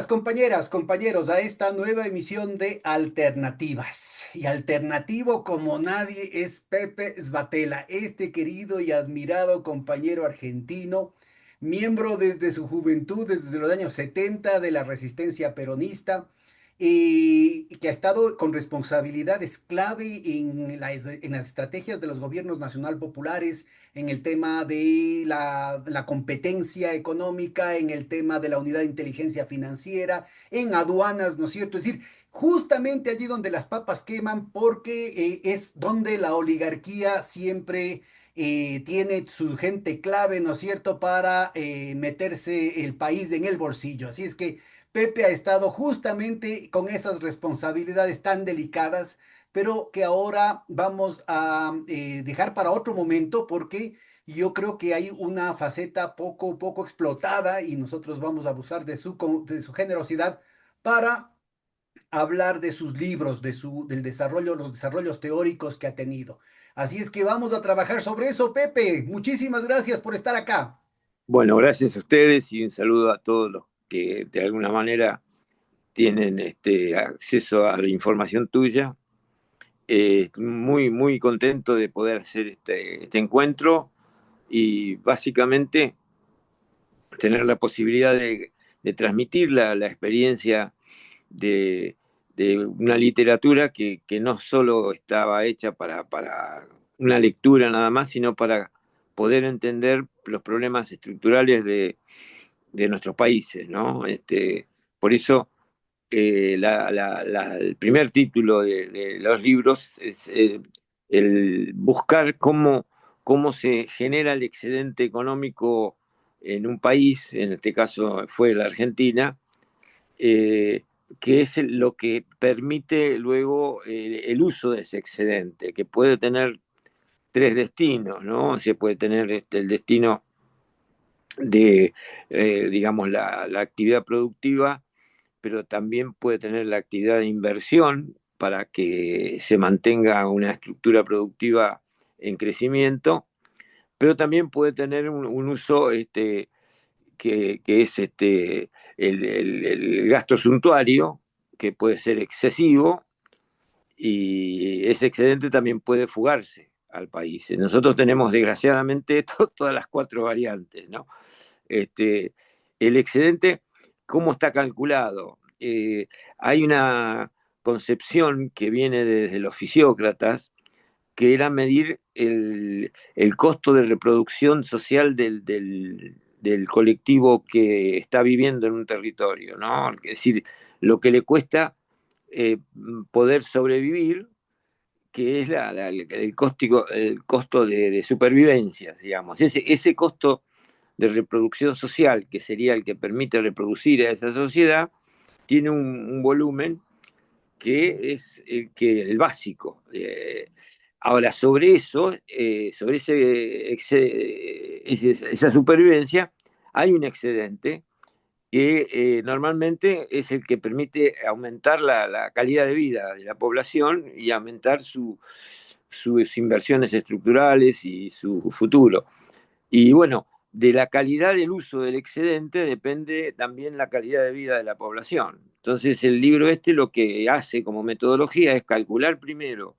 compañeras, compañeros, a esta nueva emisión de Alternativas. Y alternativo como nadie es Pepe Svatella, este querido y admirado compañero argentino, miembro desde su juventud, desde los años 70 de la resistencia peronista, y que ha estado con responsabilidades clave en las estrategias de los gobiernos nacional populares, en el tema de la competencia económica, en el tema de la unidad de inteligencia financiera, en aduanas, ¿no es cierto? Es decir, justamente allí donde las papas queman, porque es donde la oligarquía siempre tiene su gente clave, ¿no es cierto?, para meterse el país en el bolsillo. Así es que Pepe ha estado justamente con esas responsabilidades tan delicadas, pero que ahora vamos a dejar para otro momento porque yo creo que hay una faceta poco explotada y nosotros vamos a abusar de su generosidad para hablar de sus libros, del desarrollo, los desarrollos teóricos que ha tenido. Así es que vamos a trabajar sobre eso, Pepe. Muchísimas gracias por estar acá. Bueno, gracias a ustedes y un saludo a todos los que de alguna manera tienen acceso a la información tuya. Muy contento de poder hacer este encuentro y básicamente tener la posibilidad de transmitir la experiencia de, de una literatura que no solo estaba hecha para una lectura nada más, sino para poder entender los problemas estructurales de nuestros países, ¿no? Por eso el primer título de los libros es el buscar cómo se genera el excedente económico en un país, en este caso fue la Argentina, eh, que es lo que permite luego el uso de ese excedente, que puede tener tres destinos, ¿no? Se puede tener el destino de, digamos, la actividad productiva, pero también puede tener la actividad de inversión para que se mantenga una estructura productiva en crecimiento, pero también puede tener un uso que es el gasto suntuario, que puede ser excesivo, y ese excedente también puede fugarse al país. Nosotros tenemos desgraciadamente todas las cuatro variantes, ¿no? Este, el excedente, ¿cómo está calculado? Hay una concepción que viene desde los fisiócratas, que era medir el costo de reproducción social del colectivo que está viviendo en un territorio, ¿no? Es decir, lo que le cuesta eh, poder sobrevivir, que es el costo de supervivencia, digamos. Ese costo de reproducción social, que sería el que permite reproducir a esa sociedad, tiene un volumen que es el básico. Ahora, sobre eso, sobre esa supervivencia, hay un excedente que normalmente es el que permite aumentar la calidad de vida de la población y aumentar sus inversiones estructurales y su futuro. Y bueno, de la calidad del uso del excedente depende también la calidad de vida de la población. Entonces, el libro lo que hace como metodología es calcular primero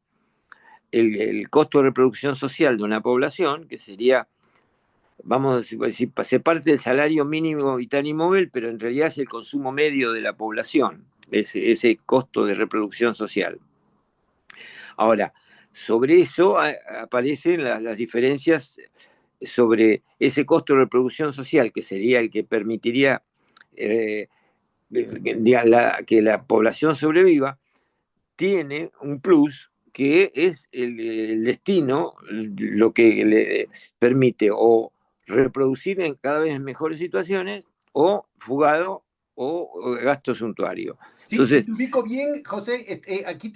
el costo de reproducción social de una población, que sería, vamos a decir, se parte del salario mínimo vital y móvil, pero en realidad es el consumo medio de la población, ese costo de reproducción social. Ahora, sobre eso aparecen las diferencias sobre ese costo de reproducción social, que sería el que permitiría eh, que la población sobreviva, tiene un plus que es el destino, lo que le permite o reproducir en cada vez mejores situaciones o fugado o gasto suntuario. Sí, si Entonces, te ubico bien, José, aquí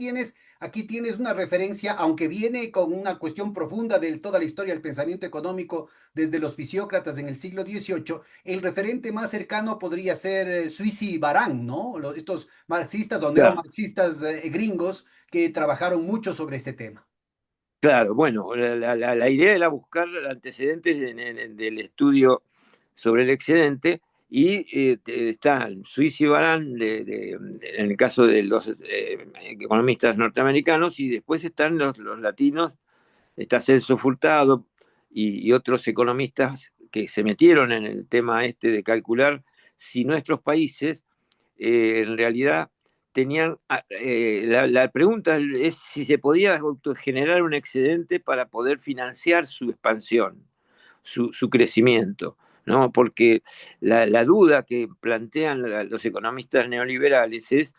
tienes una referencia, aunque viene con una cuestión profunda de toda la historia del pensamiento económico desde los fisiócratas en el siglo XVIII. El referente más cercano podría ser Suisi y Barán, ¿no? Estos marxistas o claro, neomarxistas gringos que trabajaron mucho sobre este tema. claro, bueno, la idea era buscar antecedentes del estudio sobre el excedente Y están Suiza y Barán, en el caso de los economistas norteamericanos, y después están los latinos, está Celso Furtado y otros economistas que se metieron en el tema este de calcular si nuestros países en realidad tenían, la pregunta es si se podía autogenerar un excedente para poder financiar su expansión, su crecimiento, ¿no? Porque la duda que plantean los economistas neoliberales es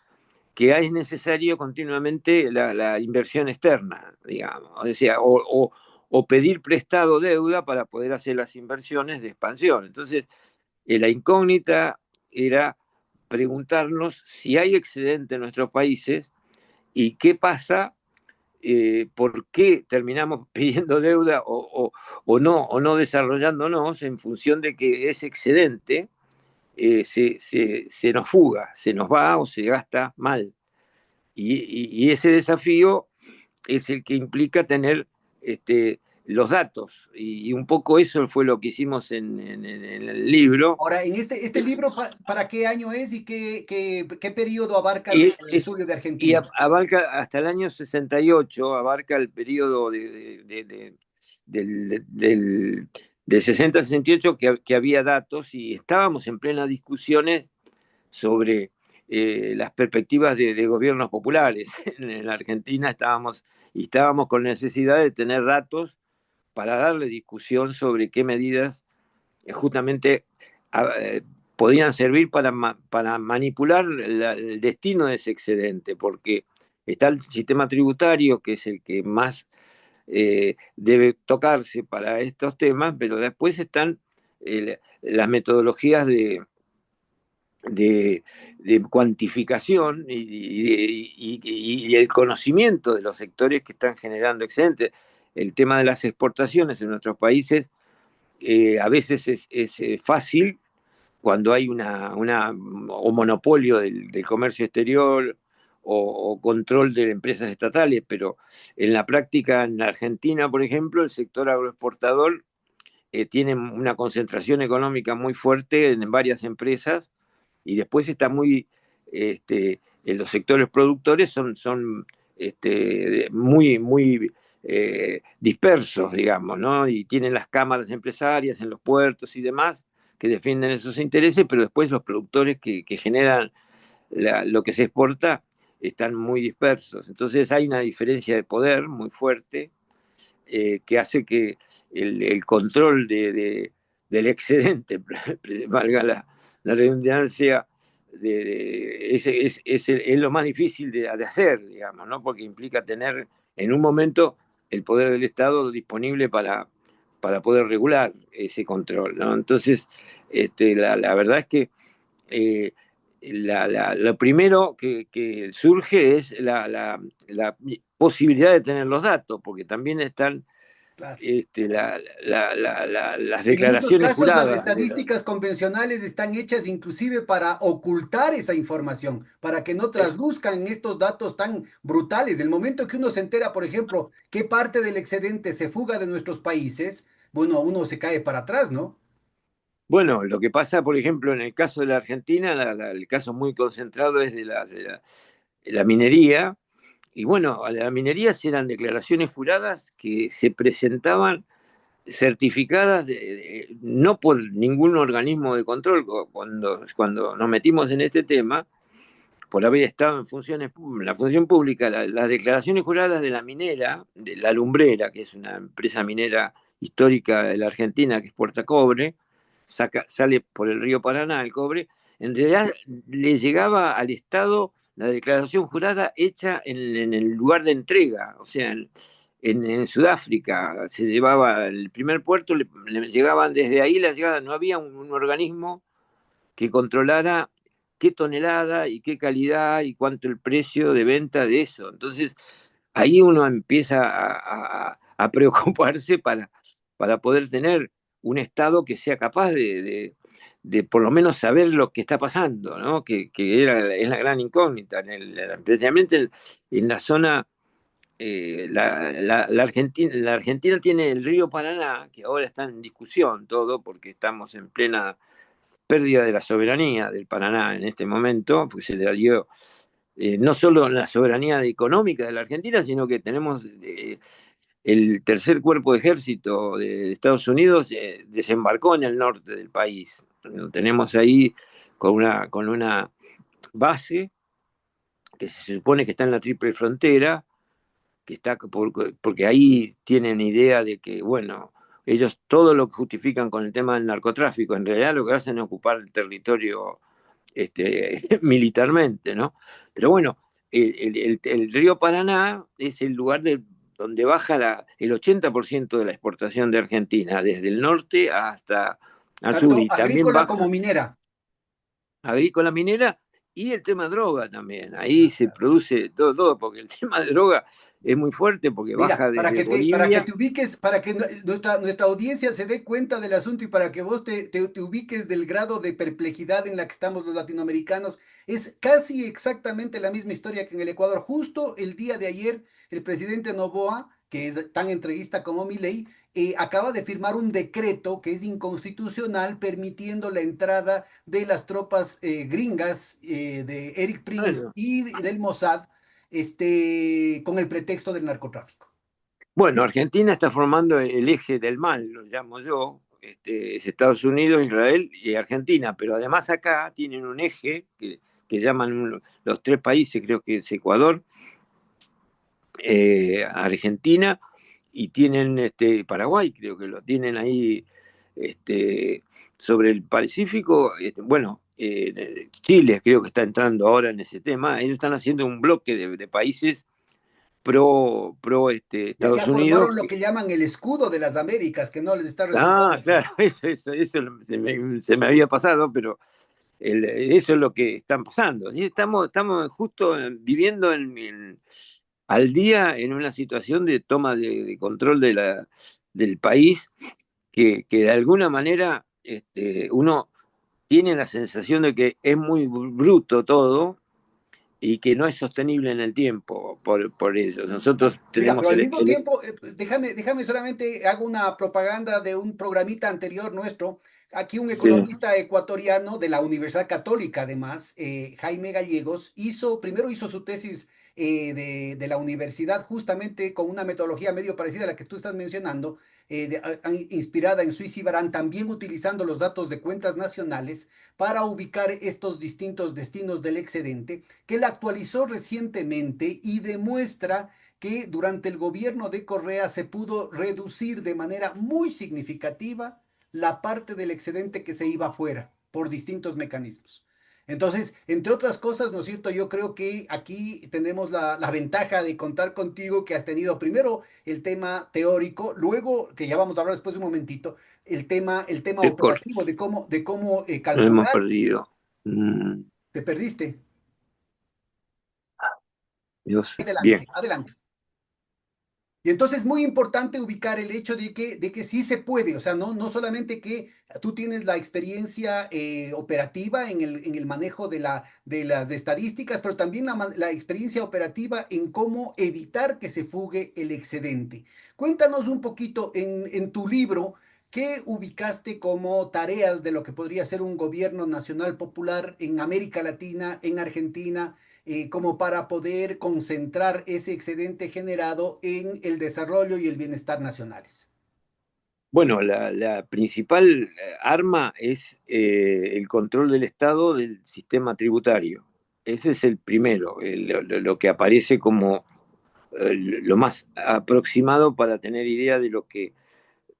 que es necesario continuamente la inversión externa, digamos, o sea, o pedir prestado deuda para poder hacer las inversiones de expansión. Entonces, la incógnita era preguntarnos si hay excedente en nuestros países y qué pasa, por qué terminamos pidiendo deuda o no desarrollándonos en función de que ese excedente se nos fuga, se nos va o se gasta mal. Y ese desafío es el que implica tener los datos. Y un poco eso fue lo que hicimos en el libro. Ahora, en este libro, ¿para qué año es y qué periodo abarca Y, del estudio de y Argentina? abarca hasta el año 68, abarca el periodo del 60-68 que había datos y estábamos en plenas discusiones sobre las perspectivas de gobiernos populares. En la Argentina estábamos con necesidad de tener datos para darle discusión sobre qué medidas justamente eh, podían servir para manipular el destino de ese excedente, porque está el sistema tributario, que es el que más debe tocarse para estos temas, pero después están las metodologías de cuantificación y el conocimiento de los sectores que están generando excedentes. El tema de las exportaciones en nuestros países a veces es fácil cuando hay o monopolio del comercio exterior o control de empresas estatales, pero en la práctica en la Argentina, por ejemplo, el sector agroexportador tiene una concentración económica muy fuerte en varias empresas y después está en los sectores productores son muy dispersos, digamos, ¿no? Y tienen las cámaras empresarias en los puertos y demás que defienden esos intereses, pero después los productores que generan lo que se exporta están muy dispersos. Entonces hay una diferencia de poder muy fuerte que hace que el control del excedente, valga la redundancia, es lo más difícil de hacer, digamos, ¿no? Porque implica tener en un momento el poder del Estado disponible para poder regular ese control, ¿no? Entonces, la verdad es que eh, lo primero que surge es la posibilidad de tener los datos, porque también están Claro. las En muchos declaraciones casos, las juradas de estadísticas convencionales están hechas inclusive para ocultar esa información, para que no es, trasluzcan estos datos tan brutales. El momento que uno se entera, por ejemplo, qué parte del excedente se fuga de nuestros países, bueno, uno se cae para atrás, ¿no? bueno, lo que pasa, por ejemplo, en el caso de la Argentina, el caso muy concentrado es la minería, y bueno, a la minería eran declaraciones juradas que se presentaban certificadas no por ningún organismo de control. Cuando nos metimos en este tema, por haber estado en la función pública, las declaraciones juradas de la minera, de la Lumbrera, que es una empresa minera histórica de la Argentina que exporta cobre, sale por el río Paraná el cobre, en realidad le llegaba al Estado la declaración jurada hecha en el lugar de entrega, o sea, en Sudáfrica se llevaba el primer puerto, le llegaban desde ahí la llegada, no había un organismo que controlara qué tonelada y qué calidad y cuánto el precio de venta de eso. Entonces, ahí uno empieza a preocuparse para poder tener un Estado que sea capaz de por lo menos saber lo que está pasando, ¿no? Es la gran incógnita, especialmente en la zona, la Argentina tiene el río Paraná, que ahora está en discusión todo, porque estamos en plena pérdida de la soberanía del Paraná en este momento, pues se le dio no solo la soberanía económica de la Argentina, sino que tenemos el tercer cuerpo de ejército de Estados Unidos desembarcó en el norte del país. Lo tenemos ahí con una base que se supone que está en la triple frontera, que está porque ahí tienen idea de que, bueno, ellos todo lo que justifican con el tema del narcotráfico, en realidad lo que hacen es ocupar el territorio militarmente, ¿no? Pero bueno, el río Paraná es el lugar donde baja el 80% de la exportación de Argentina, desde el norte hasta al sur, Tanto y también agrícola como baja minera. agrícola minera y el tema droga también. Ahí Ah, se claro. produce todo, porque el tema de droga es muy fuerte porque Mira, baja desde para que Bolivia. te ubiques, para que nuestra audiencia se dé cuenta del asunto y para que vos te ubiques del grado de perplejidad en la que estamos los latinoamericanos, es casi exactamente la misma historia que en el Ecuador. Justo el día de ayer, el presidente Noboa, que es tan entreguista como Milei, acaba de firmar un decreto que es inconstitucional permitiendo la entrada de las tropas gringas de Eric Prince Bueno, y del Mossad con el pretexto del narcotráfico. bueno, Argentina está formando el eje del mal, lo llamo yo. Es Estados Unidos, Israel y Argentina, pero además acá tienen un eje que llaman los tres países, creo que es Ecuador, Argentina y tienen Paraguay, creo que lo tienen ahí este, sobre el Pacífico. Bueno, Chile creo que está entrando ahora en ese tema. Ellos están haciendo un bloque de países pro Ya, Estados ya Unidos. formaron lo que llaman el escudo de las Américas, que no les está Ah, resultando. claro, eso se me había pasado, pero eso es lo que están pasando. Y estamos justo viviendo al día en una situación de toma de control del país que de alguna manera uno tiene la sensación de que es muy bruto todo y que no es sostenible en el tiempo por ello. Nosotros Mira, tenemos pero al mismo tiempo, déjame solamente hago una propaganda de un programita anterior nuestro. Aquí un sí. economista ecuatoriano de la Universidad Católica, además, Jaime Gallegos, primero hizo su tesis de la universidad justamente con una metodología medio parecida a la que tú estás mencionando, inspirada en Suiza y Barán, también utilizando los datos de cuentas nacionales para ubicar estos distintos destinos del excedente, que él actualizó recientemente y demuestra que durante el gobierno de Correa se pudo reducir de manera muy significativa la parte del excedente que se iba afuera por distintos mecanismos. Entonces, entre otras cosas, ¿no es cierto? Yo creo que aquí tenemos la ventaja de contar contigo que has tenido primero el tema teórico, luego, que ya vamos a hablar después de un momentito, el tema Qué cor- operativo de cómo Nos hemos calcular. perdido. Mm, Te perdiste. Dios, bien. Adelante, adelante. Y entonces es muy importante ubicar el hecho de que sí se puede, o sea, no solamente que tú tienes la experiencia operativa en el manejo de las estadísticas, pero también la experiencia operativa en cómo evitar que se fugue el excedente. Cuéntanos un poquito en tu libro, ¿qué ubicaste como tareas de lo que podría ser un gobierno nacional popular en América Latina, en Argentina? Como para poder concentrar ese excedente generado en el desarrollo y el bienestar nacionales. Bueno, la principal arma es el control del Estado del sistema tributario. Ese es el primero, lo que aparece como lo más aproximado para tener idea de lo que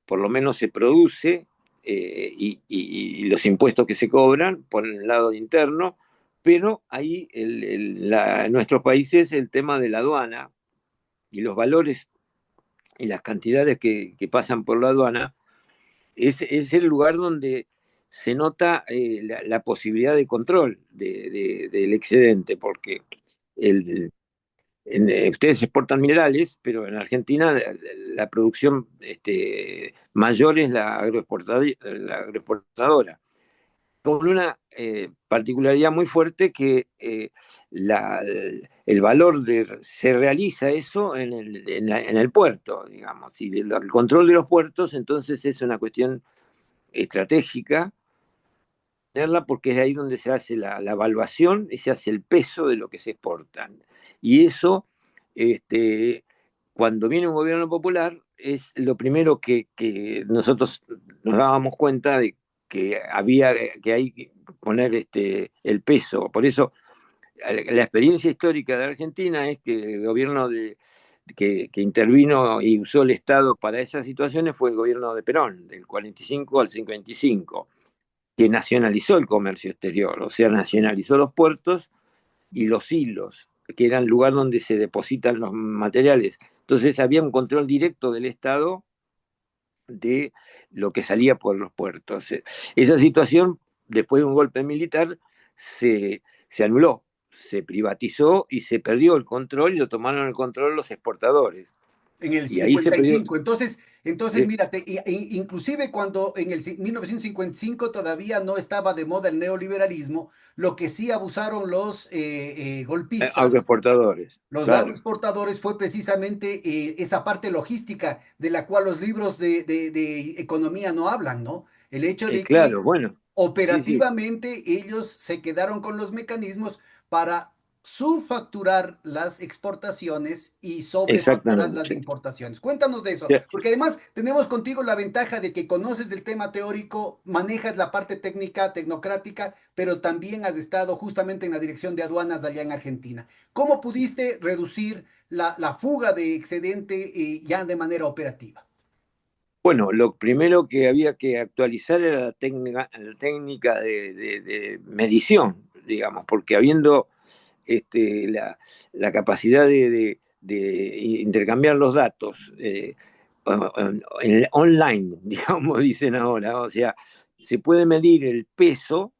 por lo menos se produce y los impuestos que se cobran por el lado interno, pero ahí en nuestros países el tema de la aduana y los valores y las cantidades que pasan por la aduana es el lugar donde se nota la posibilidad de control del excedente, porque el, ustedes exportan minerales, pero en Argentina la producción mayor es la agroexportadora, con una particularidad muy fuerte que el valor se realiza eso en el puerto, digamos, y el control de los puertos entonces es una cuestión estratégica tenerla porque es ahí donde se hace la evaluación y se hace el peso de lo que se exporta. Y eso, este, cuando viene un gobierno popular, es lo primero que nosotros nos dábamos cuenta de que había que hay que poner el peso. Por eso la experiencia histórica de Argentina es que el gobierno que intervino y usó el Estado para esas situaciones fue el gobierno de Perón, del 45 al 55, que nacionalizó el comercio exterior, o sea, nacionalizó los puertos y los hilos, que eran el lugar donde se depositan los materiales. Entonces había un control directo del Estado de lo que salía por los puertos. Esa situación, después de un golpe militar, se anuló, se privatizó y se perdió el control y lo tomaron el control los exportadores. En el Y ahí se perdió. 55. Entonces, eh, mírate, inclusive cuando en el 1955 todavía no estaba de moda el neoliberalismo, lo que sí abusaron los golpistas, Agroexportadores, los claro. agroexportadores, fue precisamente esa parte logística de la cual los libros de economía no hablan, ¿no? El hecho de que Claro, bueno, sí, sí, operativamente ellos se quedaron con los mecanismos para subfacturar las exportaciones y sobrefacturar las exactamente. importaciones. Cuéntanos de eso, porque además tenemos contigo la ventaja de que conoces el tema teórico, manejas la parte técnica, tecnocrática, pero también has estado justamente en la dirección de aduanas allá en Argentina. ¿Cómo pudiste reducir la fuga de excedente ya de manera operativa? Bueno, lo primero que había que actualizar era la técnica de medición, digamos, porque habiendo la capacidad de intercambiar los datos online, digamos, dicen ahora, o sea, se puede medir el peso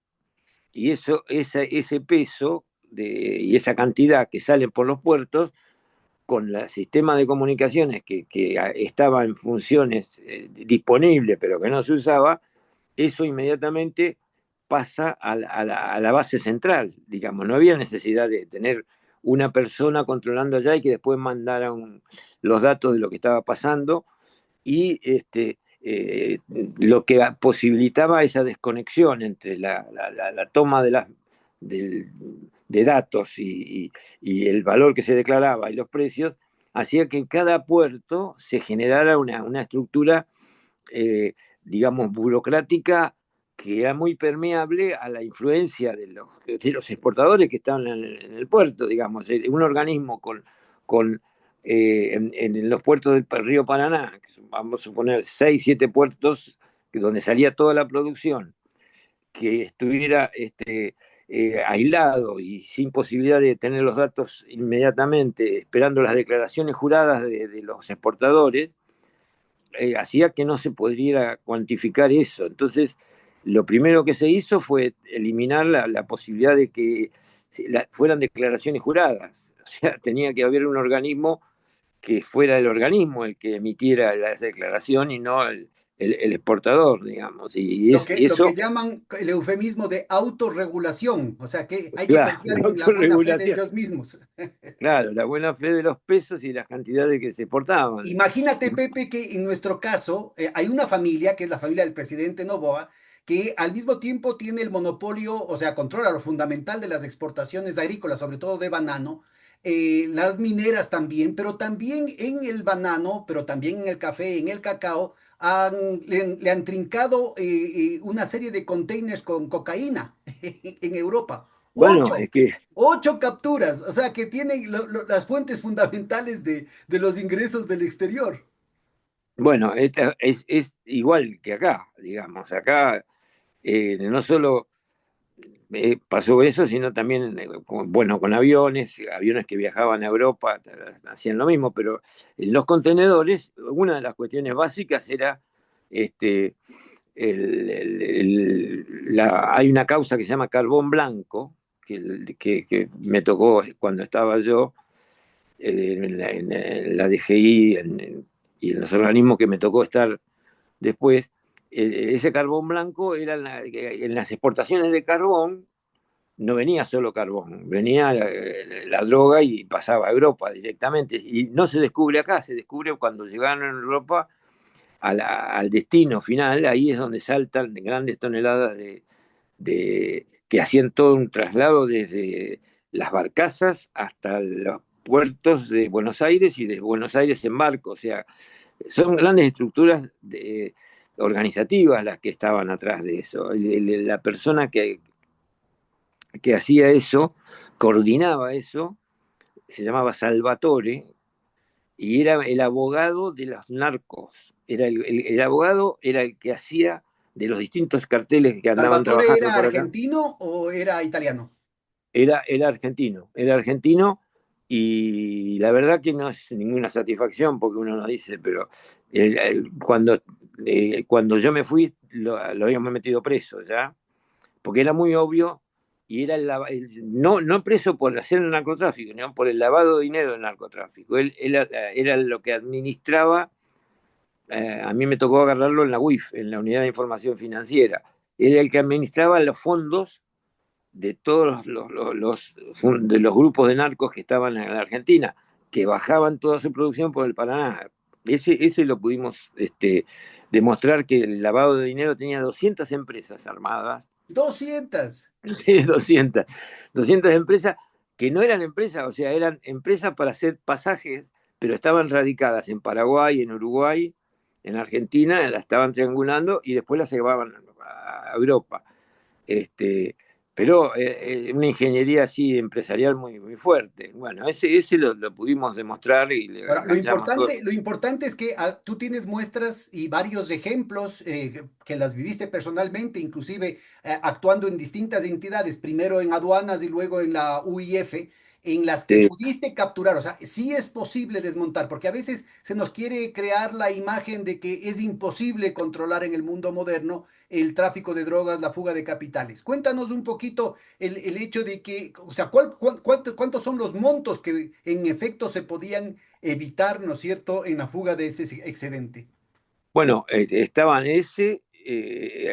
y ese peso y esa cantidad que sale por los puertos con el sistema de comunicaciones que estaba en funciones disponible pero que no se usaba, eso inmediatamente pasa a la base central, digamos, no había necesidad de tener una persona controlando allá y que después mandaran los datos de lo que estaba pasando y lo que posibilitaba esa desconexión entre la toma del- de datos y el valor que se declaraba y los precios, hacía que en cada puerto se generara una estructura, eh, digamos, burocrática que era muy permeable a la influencia de los exportadores que estaban en el puerto, digamos, un organismo con en los puertos del río Paraná, que vamos a suponer 6, 7 puertos donde salía toda la producción, que estuviera aislado y sin posibilidad de tener los datos inmediatamente, esperando las declaraciones juradas de los exportadores, hacía que no se pudiera cuantificar eso. Entonces, lo primero que se hizo fue eliminar la posibilidad de que fueran declaraciones juradas. O sea, tenía que haber un organismo que fuera el organismo el que emitiera la declaración y no el exportador, digamos. Y Lo que eso, llaman el eufemismo de autorregulación, o sea que hay que claro, confiar la en la buena fe de autorregulación, ellos mismos. claro, la buena fe de los pesos y las cantidades que se exportaban. Imagínate, Pepe, que en nuestro caso hay una familia, que es la familia del presidente Noboa, que al mismo tiempo tiene el monopolio, o sea, controla lo fundamental de las exportaciones agrícolas, sobre todo de banano, las mineras también, pero también en el banano, pero también en el café, en el cacao, le han trincado una serie de containers con cocaína en Europa. Bueno, Ocho. es que, 8 capturas, o sea que tienen las fuentes fundamentales de los ingresos del exterior. bueno, es igual que acá, digamos. Acá no solo pasó eso, sino también, bueno, con aviones que viajaban a Europa, hacían lo mismo, pero en los contenedores, una de las cuestiones básicas era, este, hay una causa que se llama carbón blanco, que me tocó cuando estaba yo en la DGI y en los organismos que me tocó estar después. Ese carbón blanco era en las exportaciones de carbón, no venía solo carbón, venía la droga y pasaba a Europa directamente. Y no se descubre acá, se descubre cuando llegaron a Europa al destino final, ahí es donde saltan grandes toneladas que hacían todo un traslado desde las barcazas hasta los puertos de Buenos Aires y de Buenos Aires en barco. O sea, son grandes estructuras organizativas las que estaban atrás de eso. La persona que hacía eso, coordinaba eso, se llamaba Salvatore, y era el abogado de los narcos. El abogado era el que hacía de los distintos carteles que andaban ¿Salvatore trabajando era por acá. argentino o era italiano? Era argentino, y la verdad que no es ninguna satisfacción porque uno no dice, pero cuando yo me fui lo habíamos metido preso ya, porque era muy obvio, y era no preso por hacer el narcotráfico, sino por el lavado de dinero del narcotráfico. Él era lo que administraba. A mí me tocó agarrarlo en la UIF, en la Unidad de Información Financiera. Era el que administraba los fondos de todos de los grupos de narcos que estaban en la Argentina, que bajaban toda su producción por el Paraná. Ese lo pudimos demostrar, que el lavado de dinero tenía 200 empresas armadas. 200. Sí, 200 empresas que no eran empresas, o sea, eran empresas para hacer pasajes, pero estaban radicadas en Paraguay, en Uruguay, en Argentina, las estaban triangulando y después las llevaban a Europa. Este, pero una ingeniería así empresarial muy, muy fuerte. Bueno, ese lo pudimos demostrar y le Ahora, enganchamos todo. lo importante es que tú tienes muestras y varios ejemplos que las viviste personalmente, inclusive actuando en distintas entidades, primero en aduanas y luego en la UIF, en las que Sí. pudiste capturar. O sea, sí es posible desmontar, porque a veces se nos quiere crear la imagen de que es imposible controlar en el mundo moderno el tráfico de drogas, la fuga de capitales. Cuéntanos un poquito el hecho de que, o sea, ¿cuántos son los montos que en efecto se podían evitar, ¿no es cierto?, en la fuga de ese excedente. Bueno, estaban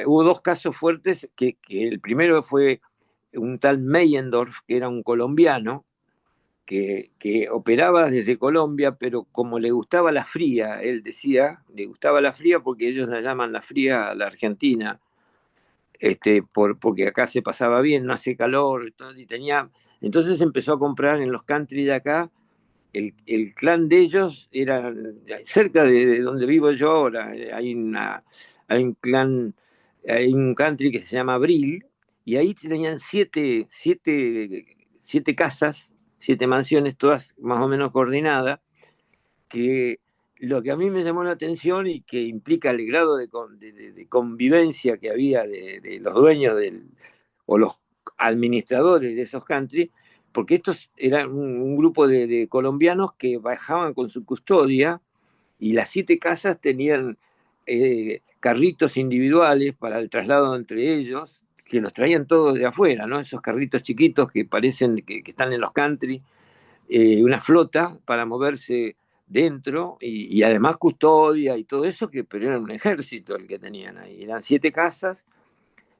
hubo dos casos fuertes, que el primero fue un tal Meyendorf, que era un colombiano, que operaba desde Colombia, pero como le gustaba la fría, él decía, le gustaba la fría porque ellos la llaman la fría a la Argentina, porque acá se pasaba bien, no hace calor, entonces empezó a comprar en los country de acá. El clan de ellos era cerca de donde vivo yo ahora. Hay un clan, hay un country que se llama Abril, y ahí tenían siete casas, siete mansiones, todas más o menos coordinadas, que lo que a mí me llamó la atención y que implica el grado de convivencia que había de los dueños o los administradores de esos country, porque estos eran un grupo de colombianos que bajaban con su custodia, y las siete casas tenían carritos individuales para el traslado entre ellos, que los traían todos de afuera, ¿no? Esos carritos chiquitos que parecen que están en los country, una flota para moverse dentro, y además custodia y todo eso, pero era un ejército el que tenían ahí. Eran siete casas,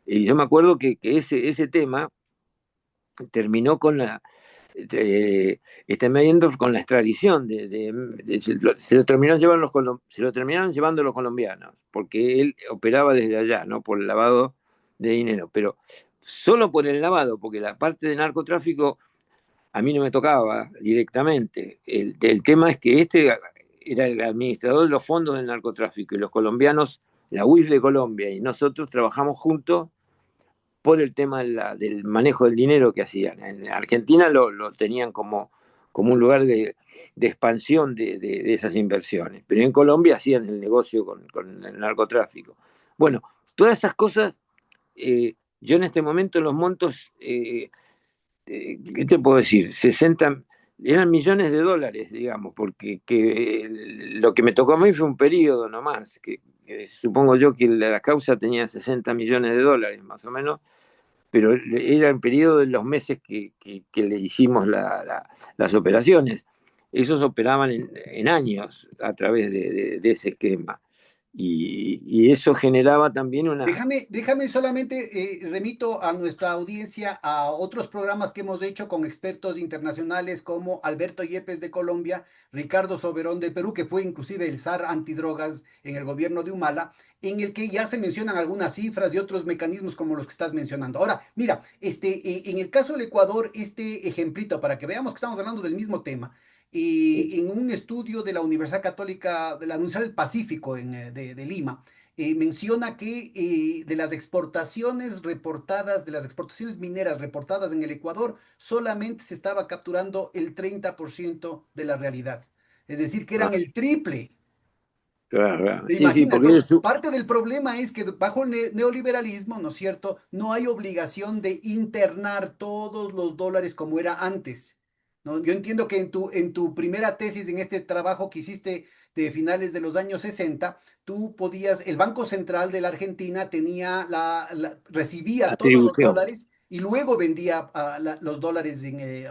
y yo me acuerdo que ese tema terminó con Meyendorf con la extradición se lo terminaron llevando se lo terminaron llevando los colombianos, porque él operaba desde allá, no por el lavado de dinero, pero solo por el lavado, porque la parte de narcotráfico a mí no me tocaba directamente. El tema es que este era el administrador de los fondos del narcotráfico, y los colombianos, la UIF de Colombia y nosotros trabajamos juntos por el tema del manejo del dinero que hacían. En Argentina lo tenían como un lugar de expansión de esas inversiones, pero en Colombia hacían el negocio con el narcotráfico. Bueno, todas esas cosas, yo en este momento los montos, ¿qué te puedo decir? Eran millones de dólares, digamos, porque lo que me tocó a mí fue un periodo nomás, que supongo yo que la causa tenía 60 millones de dólares más o menos, pero era el periodo de los meses que le hicimos las operaciones. Esos operaban en años a través de ese esquema. y eso generaba también una... Déjame solamente remito a nuestra audiencia a otros programas que hemos hecho con expertos internacionales como Alberto Yepes de Colombia, Ricardo Soberón de Perú, que fue inclusive el zar antidrogas en el gobierno de Humala, en el que ya se mencionan algunas cifras y otros mecanismos como los que estás mencionando. Ahora, mira, en el caso del Ecuador, este ejemplito, para que veamos que estamos hablando del mismo tema, en un estudio de la Universidad Católica, de la Universidad del Pacífico de Lima, menciona que de las exportaciones reportadas, de las exportaciones mineras reportadas en el Ecuador, solamente se estaba capturando el 30% de la realidad. Es decir, que eran Ah, el triple. claro, claro. ¿Te Sí, sí, imaginas? porque Entonces, eso... parte del problema es que bajo el neoliberalismo, ¿no es cierto? No hay obligación de internar todos los dólares como era antes, ¿no? Yo entiendo que en tu primera tesis, en este trabajo que hiciste de finales de los años 60, tú podías, el Banco Central de la Argentina tenía recibía todos los Atribución. dólares y luego vendía los dólares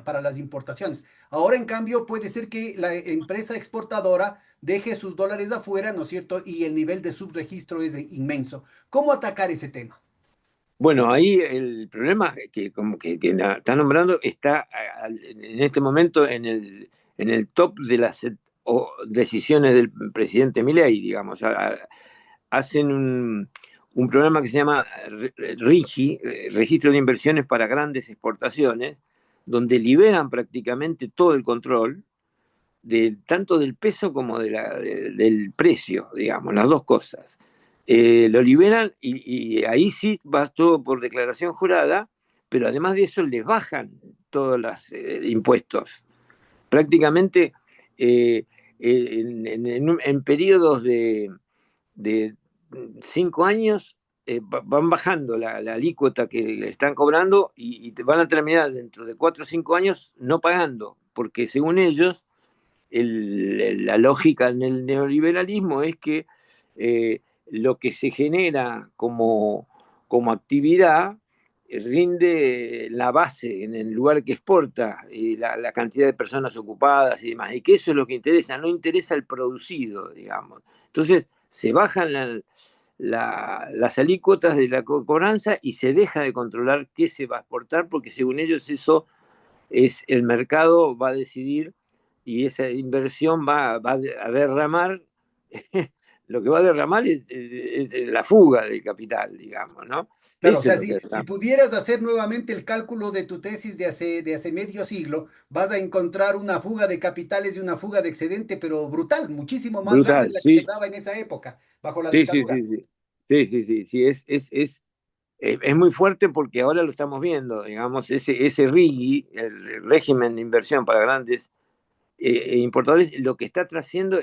para las importaciones. Ahora, en cambio, puede ser que la empresa exportadora deje sus dólares afuera, ¿no es cierto? Y el nivel de subregistro es inmenso. ¿Cómo atacar ese tema? Bueno, ahí el problema que como que está nombrando está en este momento en el top de las decisiones del presidente Milei, digamos. Hacen un programa que se llama RIGI, Registro de Inversiones para Grandes Exportaciones, donde liberan prácticamente todo el control, tanto del peso como del precio, digamos, las dos cosas. Lo liberan y ahí sí va todo por declaración jurada, pero además de eso les bajan todos los impuestos. Prácticamente eh, en periodos de 5 años van bajando la alícuota que le están cobrando y te van a terminar dentro de 4 o 5 años no pagando, porque según ellos la lógica en el neoliberalismo es que lo que se genera como actividad rinde la base en el lugar que exporta, y la cantidad de personas ocupadas y demás, y que eso es lo que interesa, no interesa el producido, digamos. Entonces se bajan las alícuotas de la cobranza y se deja de controlar qué se va a exportar, porque según ellos eso es el mercado va a decidir y esa inversión va a derramar, lo que va a derramar es la fuga del capital, digamos, ¿no? Claro, o Eso es sea, lo que si está. pudieras hacer nuevamente el cálculo de tu tesis de hace medio siglo, vas a encontrar una fuga de capitales y una fuga de excedente, pero brutal, muchísimo más grande de Brutal, la que se sí, daba en esa época, bajo la sí, sí, dictadura. sí, sí, sí, sí, sí, sí, es muy fuerte porque ahora lo estamos viendo, digamos, ese RIGI, el régimen de inversión para grandes importadores, lo que está trayendo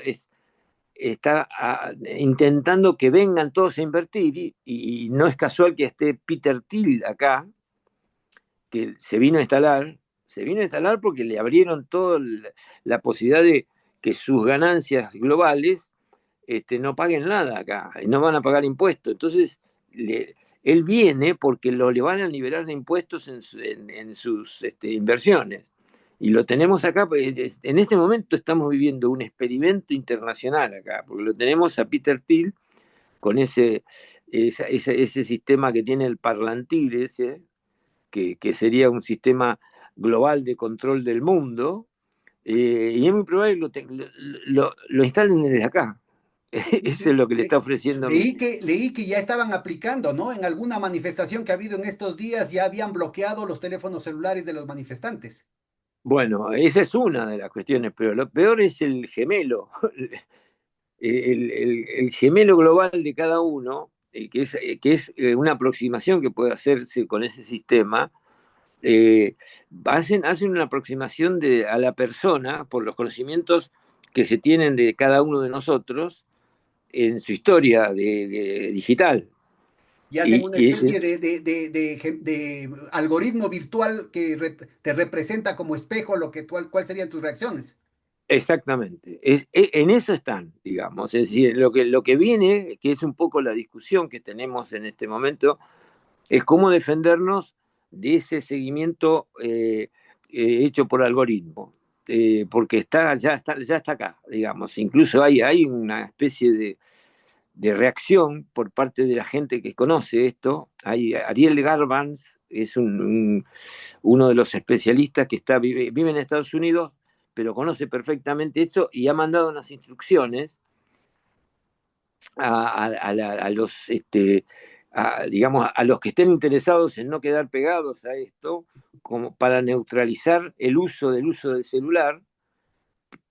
está intentando que vengan todos a invertir y no es casual que esté Peter Thiel acá, que se vino a instalar porque le abrieron toda la posibilidad de que sus ganancias globales no paguen nada acá, y no van a pagar impuestos. Entonces, él viene porque le van a liberar de impuestos en sus inversiones. Y lo tenemos acá, pues, en este momento estamos viviendo un experimento internacional acá, porque lo tenemos a Peter Thiel con ese sistema que tiene el parlantir ese, que sería un sistema global de control del mundo, y es muy probable que lo instalen desde acá. Sí, Eso es sí. lo que le está ofreciendo. Leí que ya estaban aplicando, ¿no? En alguna manifestación que ha habido en estos días ya habían bloqueado los teléfonos celulares de los manifestantes. Bueno, esa es una de las cuestiones, pero lo peor es el gemelo, el gemelo global de cada uno, que es una aproximación que puede hacerse con ese sistema. eh, hacen una aproximación a la persona por los conocimientos que se tienen de cada uno de nosotros en su historia digital. Y hacen Y, una y especie de algoritmo virtual que te representa como espejo cuál serían tus reacciones. exactamente, en eso están, digamos. Es decir, lo que viene, que es un poco la discusión que tenemos en este momento, es cómo defendernos de ese seguimiento hecho por algoritmo. Porque ya está acá, digamos. Incluso hay una especie de reacción por parte de la gente que conoce esto. Hay Ariel Garbans, es uno de los especialistas que vive en Estados Unidos, pero conoce perfectamente esto y ha mandado unas instrucciones a los, digamos, a los que estén interesados en no quedar pegados a esto, como para neutralizar el uso del celular,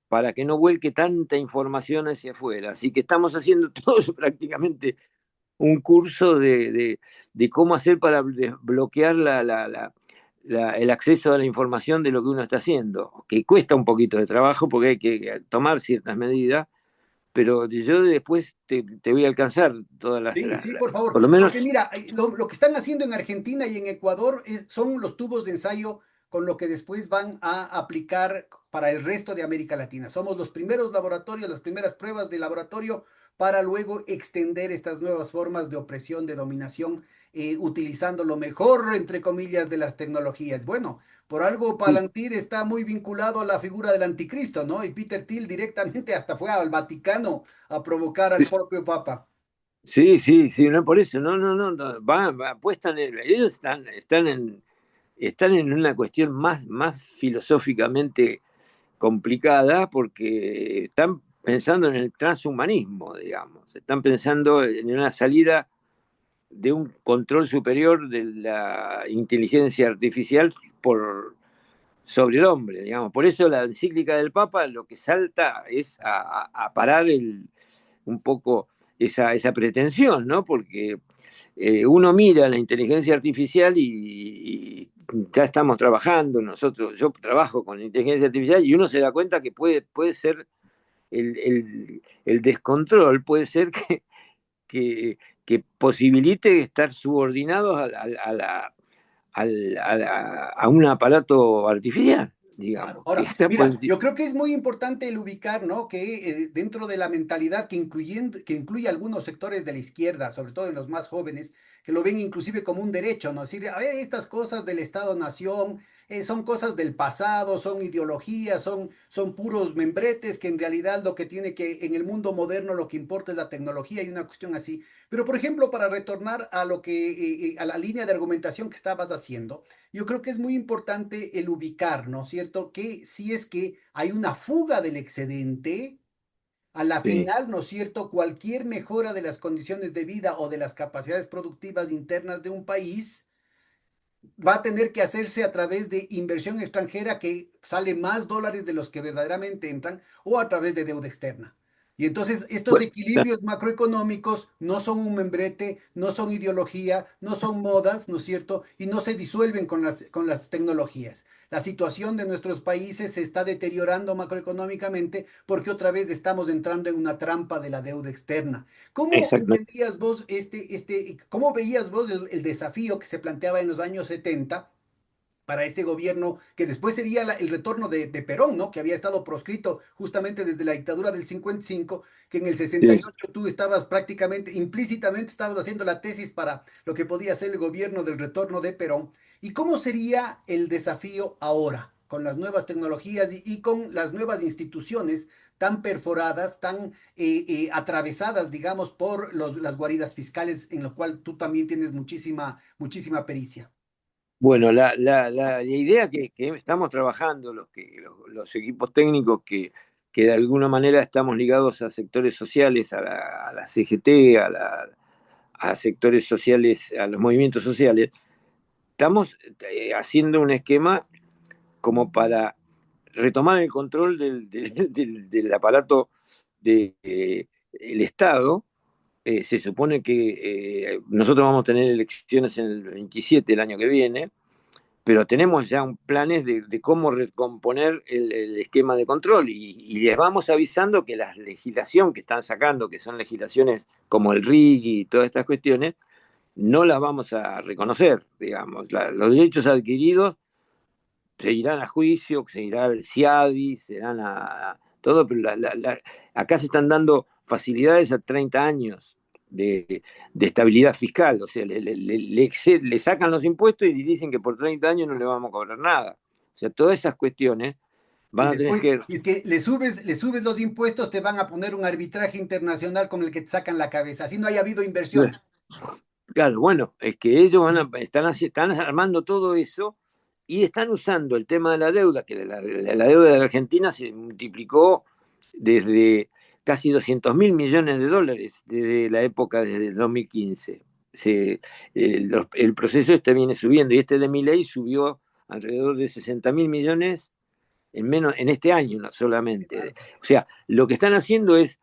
para que no vuelque tanta información hacia afuera. Así que estamos haciendo todos prácticamente un curso de cómo hacer para bloquear el acceso a la información de lo que uno está haciendo, que cuesta un poquito de trabajo porque hay que tomar ciertas medidas, pero yo después te voy a alcanzar todas Sí, sí, por favor, por lo porque menos. mira, lo que están haciendo en Argentina y en Ecuador son los tubos de ensayo con lo que después van a aplicar para el resto de América Latina. Somos los primeros laboratorios, las primeras pruebas de laboratorio para luego extender estas nuevas formas de opresión, de dominación, utilizando lo mejor, entre comillas, de las tecnologías. Bueno, por algo Palantir está muy vinculado a la figura del anticristo, ¿no? Y Peter Thiel directamente hasta fue al Vaticano a provocar al propio Papa. Sí, sí, sí, no por eso, no, no, no, no, apuestan, ellos están en una cuestión más filosóficamente complicada porque están pensando en el transhumanismo, digamos, están pensando en una salida de un control superior de la inteligencia artificial por sobre el hombre, digamos. Por eso la encíclica del Papa lo que salta es a parar un poco esa pretensión, ¿no? Porque uno mira la inteligencia artificial y ya estamos trabajando, yo trabajo con inteligencia artificial y uno se da cuenta que puede ser el descontrol, puede ser que, que posibilite estar subordinados a un aparato artificial, Claro. digamos, que Ahora, está por mira, encima. yo creo que es muy importante el ubicar, ¿no? Que dentro de la mentalidad que incluye algunos sectores de la izquierda, sobre todo en los más jóvenes, que lo ven inclusive como un derecho, ¿no? Es decir, a ver, estas cosas del Estado-nación son cosas del pasado, son ideologías, son puros membretes, que en realidad lo que tiene que, en el mundo moderno, lo que importa es la tecnología y una cuestión así. Pero, por ejemplo, para retornar a lo que, a la línea de argumentación que estabas haciendo. Yo creo que es muy importante el ubicar, ¿no es cierto? Que si es que hay una fuga del excedente, a la Sí. final, ¿no es cierto? Cualquier mejora de las condiciones de vida o de las capacidades productivas internas de un país va a tener que hacerse a través de inversión extranjera que sale más dólares de los que verdaderamente entran o a través de deuda externa. Y entonces estos Bueno, equilibrios macroeconómicos no son un membrete, no son ideología, no son modas, ¿no es cierto? Y no se disuelven con las tecnologías. La situación de nuestros países se está deteriorando macroeconómicamente porque otra vez estamos entrando en una trampa de la deuda externa. ¿Cómo exactamente. entendías vos cómo veías vos el desafío que se planteaba en los años 70 para este gobierno, que después sería el retorno de Perón, ¿no? Que había estado proscrito justamente desde la dictadura del 55, que en el Sí. 68 tú estabas prácticamente, implícitamente estabas haciendo la tesis para lo que podía ser el gobierno del retorno de Perón. ¿Y cómo sería el desafío ahora, con las nuevas tecnologías y con las nuevas instituciones tan perforadas, tan atravesadas, digamos, por las guaridas fiscales, en lo cual tú también tienes muchísima pericia? Bueno, la idea que estamos trabajando, los equipos técnicos que de alguna manera estamos ligados a sectores sociales, a la CGT, a sectores sociales, a los movimientos sociales, estamos haciendo un esquema como para retomar el control del aparato del Estado. Se supone que nosotros vamos a tener elecciones en el 27, el año que viene, pero tenemos ya planes de cómo recomponer el esquema de control y les vamos avisando que la legislación que están sacando, que son legislaciones como el RIG y todas estas cuestiones, no las vamos a reconocer, digamos. Los derechos adquiridos se irán a juicio, se irá al CIADI, se irán a todo, pero acá se están dando facilidades a 30 años de estabilidad fiscal, o sea, le sacan los impuestos y dicen que por 30 años no le vamos a cobrar nada. O sea, todas esas cuestiones Y Van a tener después, que... si es que le subes los impuestos, te van a poner un arbitraje internacional con el que te sacan la cabeza. Así no haya habido inversión. Claro, bueno, es que ellos están armando todo eso y están usando el tema de la deuda, que la deuda de la Argentina se multiplicó desde casi 200.000 millones de dólares desde la época desde el 2015. El proceso este viene subiendo y este de Milei subió alrededor de 60.000 millones en este año no, Qué solamente. bárbaro. O sea, lo que están haciendo es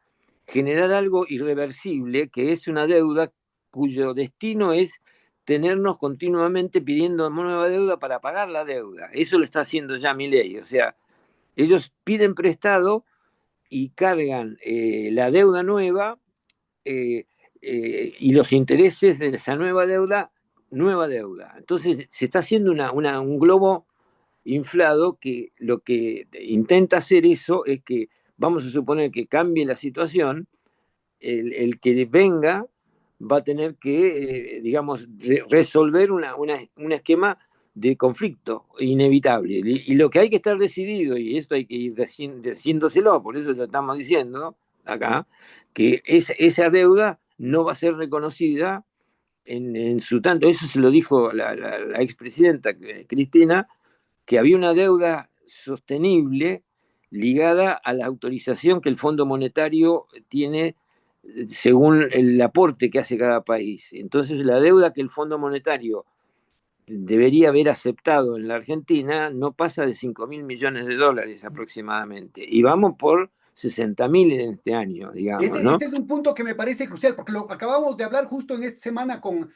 generar algo irreversible, que es una deuda cuyo destino es tenernos continuamente pidiendo nueva deuda para pagar la deuda. Eso lo está haciendo ya Milei. O sea, ellos piden prestado y cargan la deuda nueva eh, y los intereses de esa nueva deuda. Entonces se está haciendo un globo inflado que lo que intenta hacer eso es que, vamos a suponer que cambie la situación, el que venga va a tener que, digamos, resolver un esquema de conflicto inevitable. Y lo que hay que estar decidido, y esto hay que ir diciéndoselo, por eso lo estamos diciendo acá, que esa deuda no va a ser reconocida en su tanto. Eso se lo dijo la expresidenta Cristina, que había una deuda sostenible ligada a la autorización que el Fondo Monetario tiene según el aporte que hace cada país. Entonces, la deuda que el Fondo Monetario debería haber aceptado en la Argentina no pasa de 5.000 millones de dólares aproximadamente. Y vamos por 60.000 en este año, digamos, ¿no? Este es un punto que me parece crucial, porque lo acabamos de hablar justo en esta semana con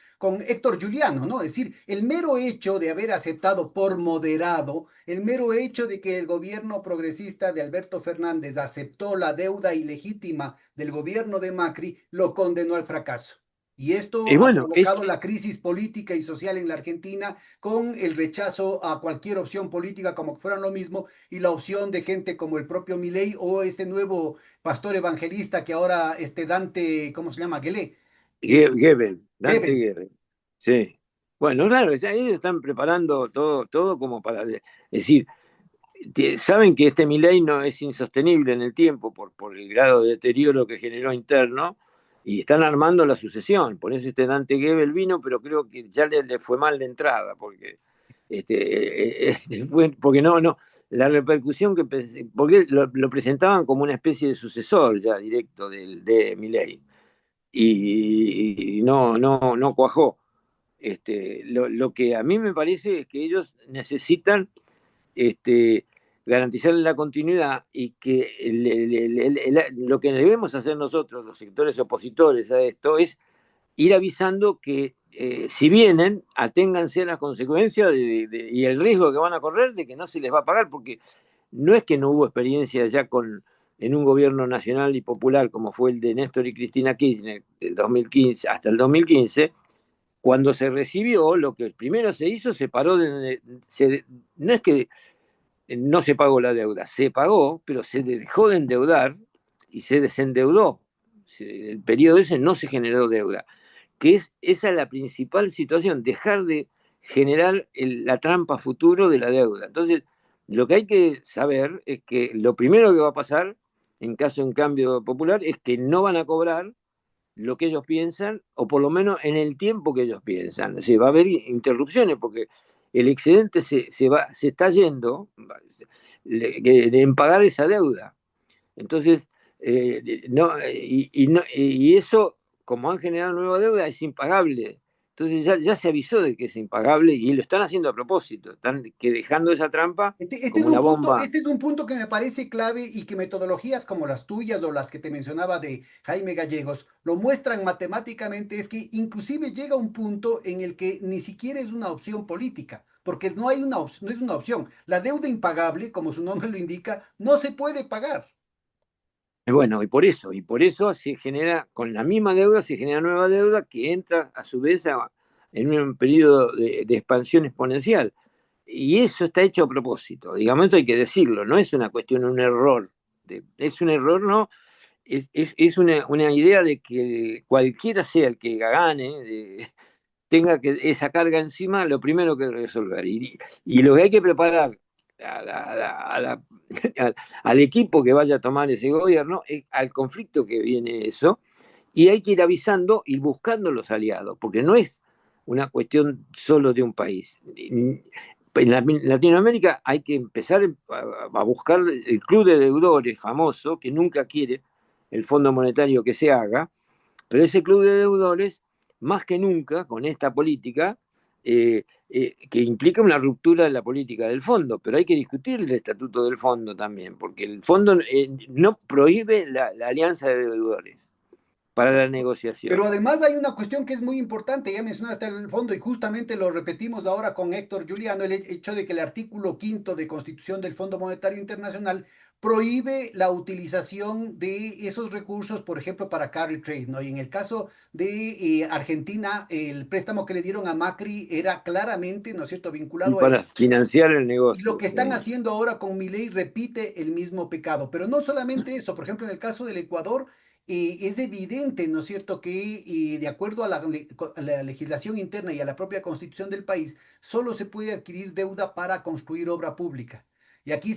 Héctor Juliano, ¿no? Es decir, el mero hecho de haber aceptado por moderado, el mero hecho de que el gobierno progresista de Alberto Fernández aceptó la deuda ilegítima del gobierno de Macri, lo condenó al fracaso. Y Y esto ha bueno, provocado la crisis política y social en la Argentina con el rechazo a cualquier opción política como que fueran lo mismo y la opción de gente como el propio Milei o este nuevo pastor evangelista que ahora este Dante, ¿cómo se llama? Gelé, Goebbels, Dante Gebel. Goebbels, sí. Bueno, claro, ellos están preparando todo como para decir, saben que este Milei no es insostenible en el tiempo por el grado de deterioro que generó interno y están armando la sucesión. Por eso este Dante Gebel vino, pero creo que ya le fue mal de entrada, porque, porque no, la repercusión porque lo presentaban como una especie de sucesor ya directo de Milei y no cuajó. Lo que a mí me parece es que ellos necesitan este, garantizar la continuidad y que lo que debemos hacer nosotros, los sectores opositores a esto, es ir avisando que si vienen, aténganse a las consecuencias y el riesgo que van a correr de que no se les va a pagar, porque no es que no hubo experiencia ya en un gobierno nacional y popular como fue el de Néstor y Cristina Kirchner del 2015 hasta el 2015, cuando se recibió, lo que primero se hizo, se paró no es que no se pagó la deuda, se pagó, pero se dejó de endeudar y se desendeudó. El periodo ese no se generó deuda, esa es la principal situación, dejar de generar la trampa futuro de la deuda. Entonces, lo que hay que saber es que lo primero que va a pasar en caso de un cambio popular es que no van a cobrar lo que ellos piensan, o por lo menos en el tiempo que ellos piensan. O sea, va a haber interrupciones porque el excedente se está yendo en pagar esa deuda. Entonces, y eso, como han generado nueva deuda, es impagable. Entonces ya se avisó de que es impagable y lo están haciendo a propósito, están dejando esa trampa Este es como un una punto, bomba. este es un punto que me parece clave y que metodologías como las tuyas o las que te mencionaba de Jaime Gallegos lo muestran matemáticamente, es que inclusive llega un punto en el que ni siquiera es una opción política, porque no hay una no es una opción. La deuda impagable, como su nombre lo indica, no se puede pagar. Bueno, y por eso se genera, con la misma deuda, se genera nueva deuda que entra a su vez en un periodo de expansión exponencial. Y eso está hecho a propósito, digamos, esto hay que decirlo, no es una cuestión, un error, es un error, no, es una idea de que cualquiera sea el que gane, tenga que esa carga encima, lo primero que resolver. Y lo que hay que preparar a la al, al equipo que vaya a tomar ese gobierno, al conflicto que viene eso, y hay que ir avisando y buscando los aliados, porque no es una cuestión solo de un país. En Latinoamérica hay que empezar a buscar el club de deudores famoso, que nunca quiere el Fondo Monetario que se haga, pero ese club de deudores, más que nunca, con esta política, que implica una ruptura de la política del fondo, pero hay que discutir el estatuto del fondo también, porque el fondo no prohíbe la alianza de deudores para la negociación. Pero además hay una cuestión que es muy importante, ya mencionaste el fondo y justamente lo repetimos ahora con Héctor Juliano, el hecho de que el artículo quinto de Constitución del Fondo Monetario Internacional prohíbe la utilización de esos recursos, por ejemplo, para carry trade, ¿no? Y en el caso de Argentina, el préstamo que le dieron a Macri era claramente, ¿no es cierto?, Y vinculado a para eso. financiar el Y lo negocio. que están haciendo ahora con Milei repite el mismo pecado. Pero no solamente eso, por ejemplo, en el caso del Ecuador, es evidente, ¿no es cierto?, que de acuerdo a a la legislación interna y a la propia constitución del país, solo se puede adquirir deuda para construir obra pública. Y aquí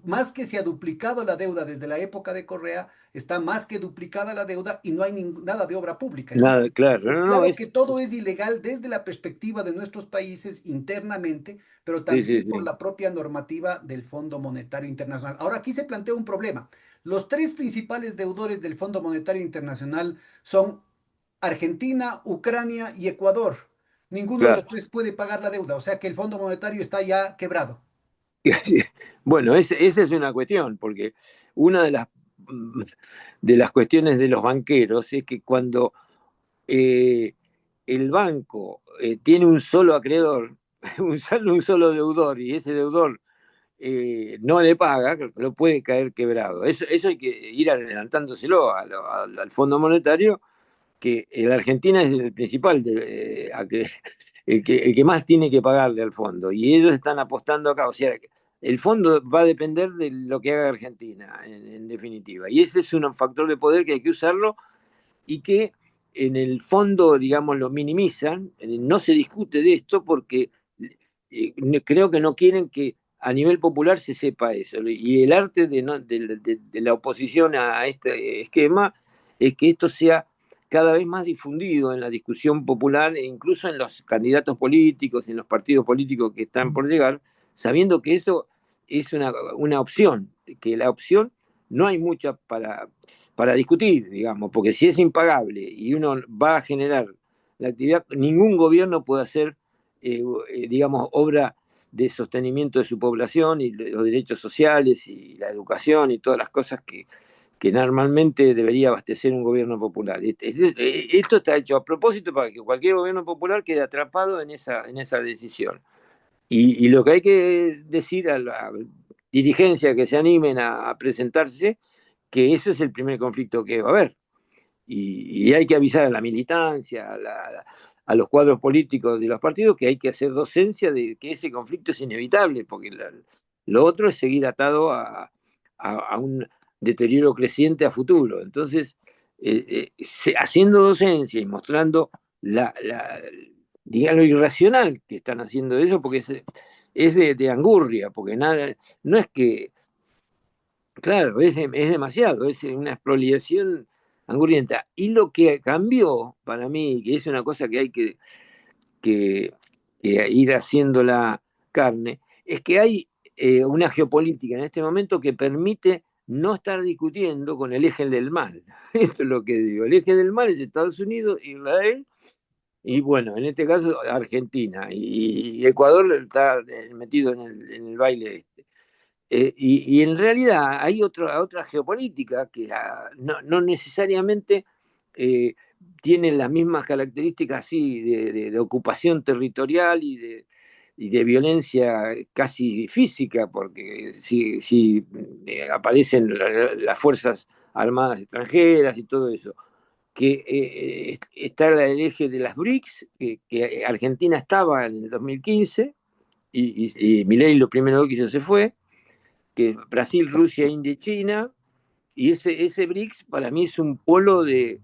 más que se ha duplicado la deuda desde la época de Correa, está más que duplicada la deuda y no hay nada de obra pública. Nada, claro, Es no, no, claro que todo es ilegal desde la perspectiva de nuestros países internamente, pero sí, sí, también por sí, la propia normativa del Fondo Monetario Internacional. Ahora, aquí se plantea un problema. Los tres principales deudores del Fondo Monetario Internacional son Argentina, Ucrania y Ecuador. Ninguno de los claro. tres puede pagar la deuda, o sea que el Fondo Monetario está ya quebrado. Bueno, esa es una cuestión, porque una de las cuestiones de los banqueros es que cuando eh, el banco tiene un solo acreedor, un solo deudor, y ese deudor no le paga, lo puede caer quebrado. Eso hay que ir adelantándoselo al Fondo Monetario, que la Argentina es el principal, el que más tiene que pagarle al fondo, y ellos están apostando acá, o sea, el fondo va a depender de lo que haga Argentina, en definitiva, y ese es un factor de poder que hay que usarlo y que en el fondo, digamos, lo minimizan, no se discute de esto porque creo que no quieren que a nivel popular se sepa eso. Y el arte de la oposición a este esquema es que esto sea cada vez más difundido en la discusión popular e incluso en los candidatos políticos, en los partidos políticos que están por llegar, sabiendo que eso es una opción, que la opción no hay mucha para discutir, digamos, porque si es impagable y uno va a generar la actividad, ningún gobierno puede hacer, digamos, obra de sostenimiento de su población y los derechos sociales y la educación y todas las cosas que normalmente debería abastecer un gobierno popular. Esto está hecho a propósito para que cualquier gobierno popular quede atrapado en esa decisión. Y lo que hay que decir a la dirigencia que se animen a presentarse, que eso es el primer conflicto que va a haber. Y hay que avisar a la militancia, a los cuadros políticos de los partidos, que hay que hacer docencia de que ese conflicto es inevitable, porque lo otro es seguir atado a un deterioro creciente a futuro. Entonces, haciendo docencia y mostrando digamos, lo irracional que están haciendo eso, porque es de angurria, porque nada, no es que, claro, es demasiado, es una expoliación angurrienta. Y lo que cambió para mí, que es una cosa que hay que, que ir haciendo la carne, es que hay una geopolítica en este momento que permite no estar discutiendo con el eje del mal. Esto es lo que digo. El eje del mal es Estados Unidos, Israel y bueno, en este caso Argentina. Y Ecuador está metido en el baile este. Y en realidad hay otra geopolítica que no necesariamente eh, tiene las mismas características así de ocupación territorial y de violencia casi física, porque si aparecen las fuerzas armadas extranjeras y todo eso, que está el eje de las BRICS, que Argentina estaba en el 2015 y Milei lo primero que hizo se fue, que Brasil, Rusia, India y China, y ese BRICS para mí es un polo de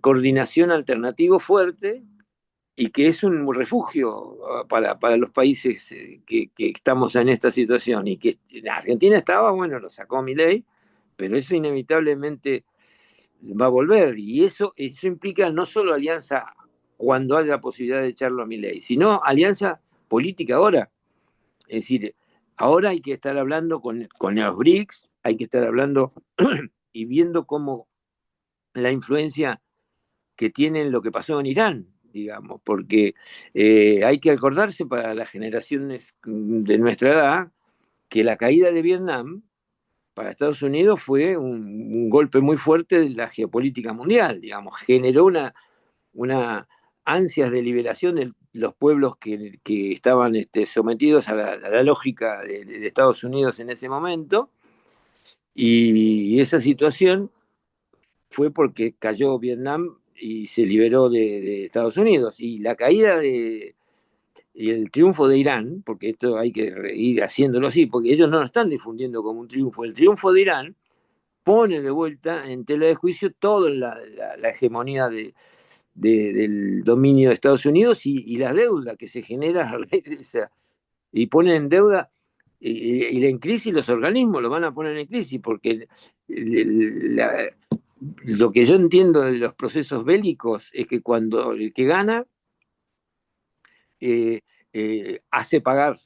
coordinación alternativo fuerte y que es un refugio para los países que estamos en esta situación. Y que en Argentina estaba, bueno, lo sacó Milei, pero eso inevitablemente va a volver. Y eso implica no solo alianza cuando haya posibilidad de echarlo a Milei, sino alianza política ahora. Es decir, ahora hay que estar hablando con los BRICS, hay que estar hablando y viendo cómo la influencia que tienen lo que pasó en Irán, digamos, porque hay que acordarse para las generaciones de nuestra edad que la caída de Vietnam para Estados Unidos fue un golpe muy fuerte de la geopolítica mundial, digamos, generó una ansias de liberación de los pueblos que estaban sometidos a la lógica de Estados Unidos en ese momento, y esa situación fue porque cayó Vietnam y se liberó de Estados Unidos. Y la caída y el triunfo de Irán, porque esto hay que ir haciéndolo así, porque ellos no lo están difundiendo como un triunfo, el triunfo de Irán pone de vuelta en tela de juicio toda la hegemonía del dominio de Estados Unidos y la deuda que se genera a raíz de esa, y pone en deuda y en crisis los organismos lo van a poner en crisis porque lo que yo entiendo de los procesos bélicos es que cuando el que gana eh, hace pagar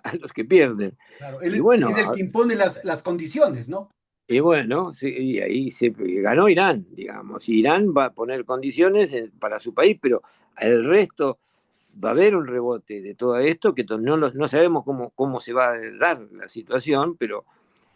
a los que pierden. Claro, Y es bueno, el que impone las condiciones, ¿no? sí, y ahí se ganó Irán, digamos. Irán va a poner condiciones para su país, pero el resto va a haber un rebote de todo esto, que no sabemos cómo se va a dar la situación, pero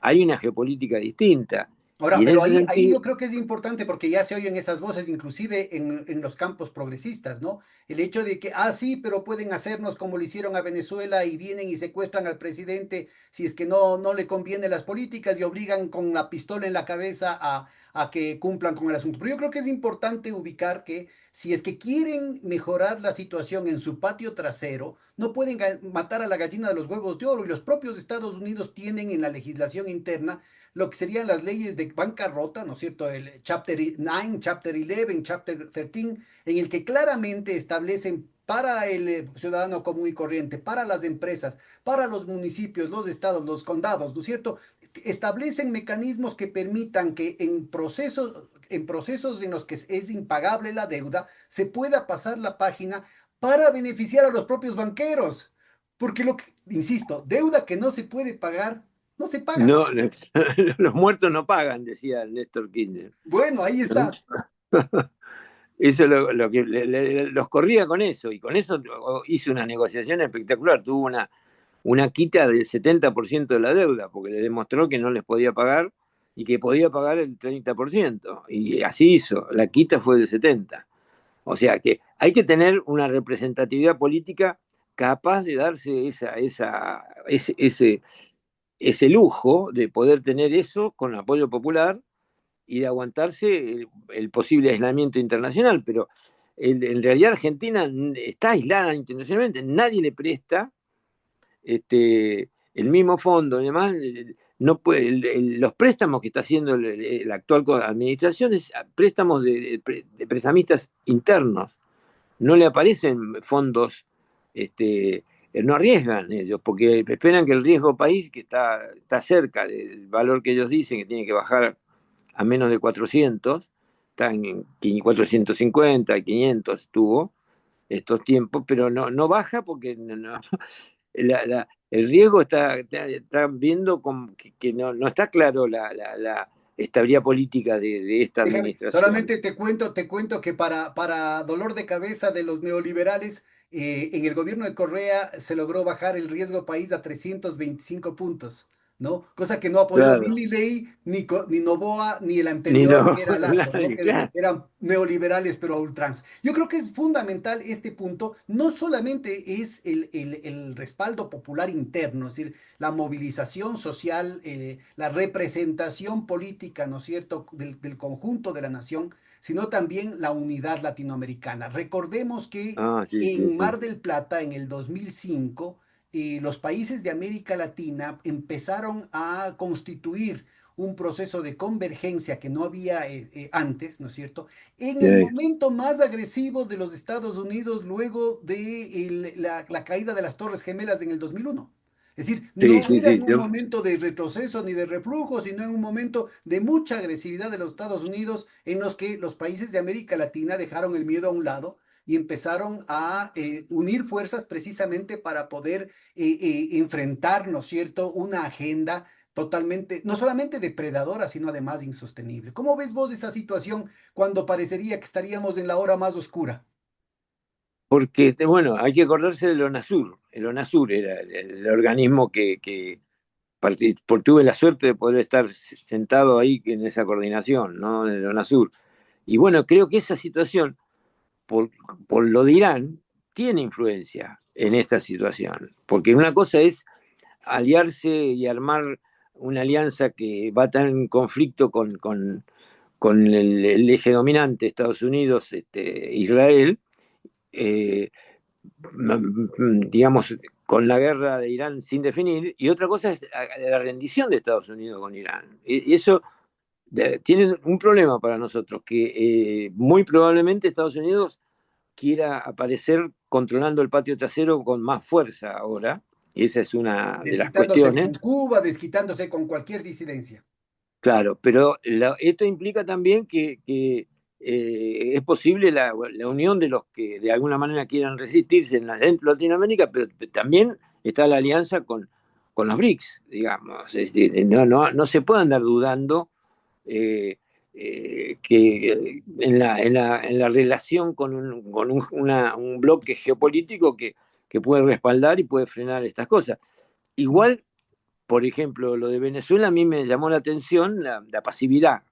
hay una geopolítica distinta. Ahora, Y en pero ese ahí sentido, yo creo que es importante porque ya se oyen esas voces, inclusive en los campos progresistas, ¿no? El hecho de que, sí, pero pueden hacernos como lo hicieron a Venezuela y vienen y secuestran al presidente si es que no le conviene las políticas y obligan con la pistola en la cabeza a que cumplan con el asunto. Pero yo creo que es importante ubicar que si es que quieren mejorar la situación en su patio trasero, no pueden matar a la gallina de los huevos de oro y los propios Estados Unidos tienen en la legislación interna lo que serían las leyes de bancarrota, ¿no es cierto? El Chapter 9, Chapter 11, Chapter 13, en el que claramente establecen para el ciudadano común y corriente, para las empresas, para los municipios, los estados, los condados, ¿no es cierto? Establecen mecanismos que permitan que en procesos en los que es impagable la deuda, se pueda pasar la página para beneficiar a los propios banqueros. Porque insisto, deuda que no se puede pagar, no se paga. no, los muertos no pagan, decía Néstor Kirchner. Bueno, ahí está. Eso es lo que los corría con eso, y con eso hizo una negociación espectacular. Tuvo una quita del 70% de la deuda, porque le demostró que no les podía pagar y que podía pagar el 30%. Y así hizo, la quita fue del 70%. O sea que hay que tener una representatividad política capaz de darse ese lujo de poder tener eso con apoyo popular y de aguantarse el posible aislamiento internacional. Pero en realidad Argentina está aislada internacionalmente, nadie le presta el mismo fondo, además, no puede, los préstamos que está haciendo la actual administración es préstamos de prestamistas internos, no le aparecen fondos, no arriesgan ellos, porque esperan que el riesgo país, que está cerca del valor que ellos dicen, que tiene que bajar a menos de 400, está en 450, 500 tuvo estos tiempos, pero no baja porque el riesgo está viendo que no está claro la estabilidad política de esta Déjame, administración. solamente te cuento que para dolor de cabeza de los neoliberales, en el gobierno de Correa se logró bajar el riesgo país a 325 puntos, ¿no? Cosa que no ha podido ni Claro, Milei, ni Noboa, ni el ni anterior, no, que era Lazo, ¿no? nadie, Que claro. eran neoliberales, pero a ultranza. Yo creo que es fundamental este punto, no solamente es el respaldo popular interno, es decir, la movilización social, la representación política, ¿no es cierto?, del conjunto de la nación, sino también la unidad latinoamericana. Recordemos que Ah, sí, sí, en sí. Mar del Plata, en el 2005, los países de América Latina empezaron a constituir un proceso de convergencia que no había antes, ¿no es cierto? En el Sí, momento más agresivo de los Estados Unidos luego de la caída de las Torres Gemelas en el 2001. Es decir, sí, no sí, era sí, en un momento de retroceso ni de reflujo, sino en un momento de mucha agresividad de los Estados Unidos en los que los países de América Latina dejaron el miedo a un lado y empezaron a unir fuerzas precisamente para poder enfrentar, ¿no es cierto?, una agenda totalmente, no solamente depredadora, sino además insostenible. ¿Cómo ves vos esa situación cuando parecería que estaríamos en la hora más oscura? porque, bueno, hay que acordarse del ONASUR. El ONASUR era el organismo tuve la suerte de poder estar sentado ahí en esa coordinación, ¿no? En el ONASUR. Y bueno, creo que esa situación, por, por lo de Irán, tiene influencia en esta situación. Porque una cosa es aliarse y armar una alianza que va a estar en conflicto con el eje dominante, Estados Unidos, Israel, eh, digamos, con la guerra de Irán sin definir, y otra cosa es la rendición de Estados Unidos con Irán. Y eso tiene un problema para nosotros, que muy probablemente Estados Unidos quiera aparecer controlando el patio trasero con más fuerza ahora, y esa es una de las Desquitándose cuestiones. con Cuba, desquitándose con cualquier disidencia. Claro, pero esto implica también que es posible la unión de los que de alguna manera quieran resistirse dentro de Latinoamérica, pero también está la alianza con los BRICS, digamos. Es decir, no se puede andar dudando que en la relación con un bloque geopolítico que puede respaldar y puede frenar estas cosas. Igual por ejemplo, lo de Venezuela a mí me llamó la atención la pasividad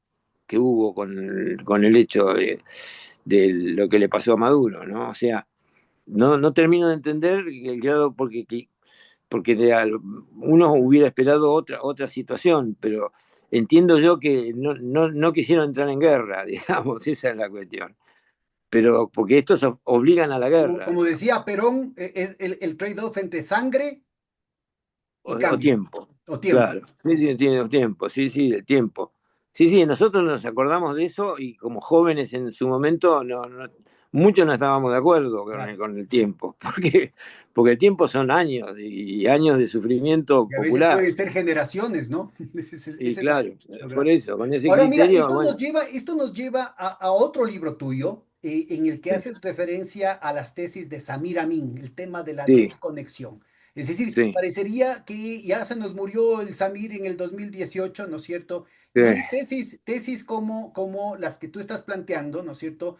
que hubo con el hecho de lo que le pasó a Maduro, ¿no? O sea, no termino de entender el grado, porque uno hubiera esperado otra situación, pero entiendo yo que no quisieron entrar en guerra, digamos, esa es la cuestión. Pero porque estos obligan a la guerra, Como digamos. decía Perón, es el trade-off entre sangre y O cambio, tiempo, o tiempo. claro. Sí, sí, tiene tiempo, sí, sí, el tiempo. Sí, sí, nosotros nos acordamos de eso y como jóvenes en su momento muchos no estábamos de acuerdo Claro. con el tiempo, porque el tiempo son años y años de sufrimiento Y a veces popular. pueden ser generaciones, ¿no? Y Esa es claro, lo por grande. eso, con ese Ahora, mira, criterio, bueno, esto nos lleva a otro libro tuyo en el que sí, haces referencia a las tesis de Samir Amin, el tema de la sí, desconexión. Es decir, sí, parecería que ya se nos murió el Samir en el 2018, ¿no es cierto? sí, Y tesis como las que tú estás planteando, ¿no es cierto?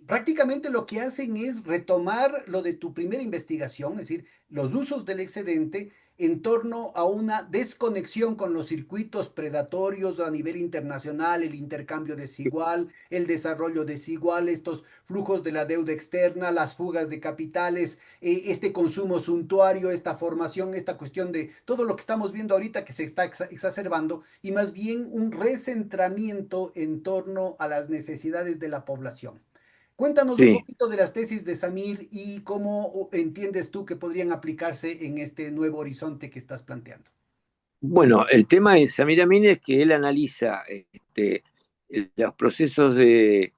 Prácticamente lo que hacen es retomar lo de tu primera investigación, es decir, los usos del excedente en torno a una desconexión con los circuitos predatorios a nivel internacional, el intercambio desigual, el desarrollo desigual, estos flujos de la deuda externa, las fugas de capitales, este consumo suntuario, esta formación, esta cuestión de todo lo que estamos viendo ahorita que se está exacerbando y más bien un recentramiento en torno a las necesidades de la población. Cuéntanos un sí. poquito de las tesis de Samir y cómo entiendes tú que podrían aplicarse en este nuevo horizonte que estás planteando. Bueno, el tema de Samir Amin es que él analiza los procesos de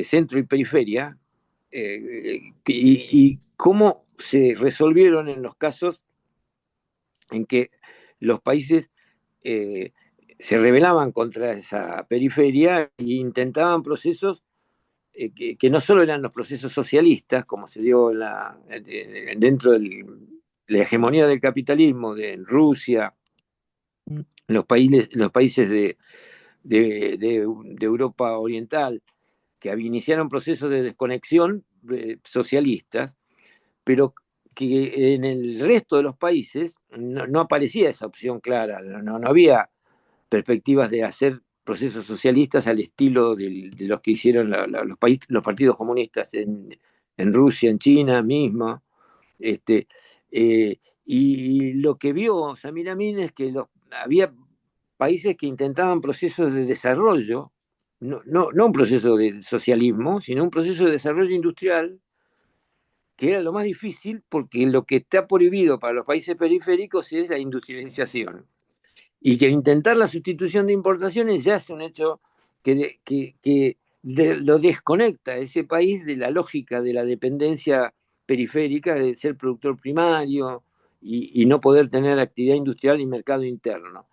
centro y periferia y cómo se resolvieron en los casos en que los países eh, se rebelaban contra esa periferia e intentaban procesos que no solo eran los procesos socialistas, como se dio dentro de la hegemonía del capitalismo de Rusia, los países de Europa Oriental, que iniciaron procesos de desconexión socialistas, pero que en el resto de los países no aparecía esa opción clara, no había perspectivas de hacer procesos socialistas al estilo de los que hicieron los partidos comunistas en Rusia, en China misma. Este, y lo que vio Samir Amin es que había países que intentaban procesos de desarrollo, no un proceso de socialismo, sino un proceso de desarrollo industrial, que era lo más difícil porque lo que está prohibido para los países periféricos es la industrialización. y que intentar la sustitución de importaciones ya es un hecho que lo desconecta a ese país de la lógica de la dependencia periférica de ser productor primario y no poder tener actividad industrial y mercado interno.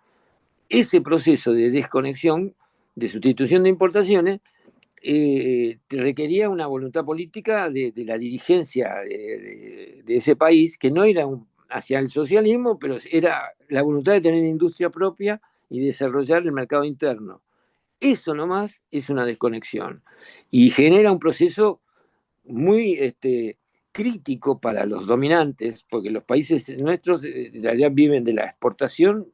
Ese proceso de desconexión, de sustitución de importaciones, requería una voluntad política de la dirigencia de ese país, que no era hacia el socialismo, pero era la voluntad de tener industria propia y desarrollar el mercado interno. Eso nomás es una desconexión y genera un proceso muy crítico para los dominantes, porque los países nuestros en realidad viven de la exportación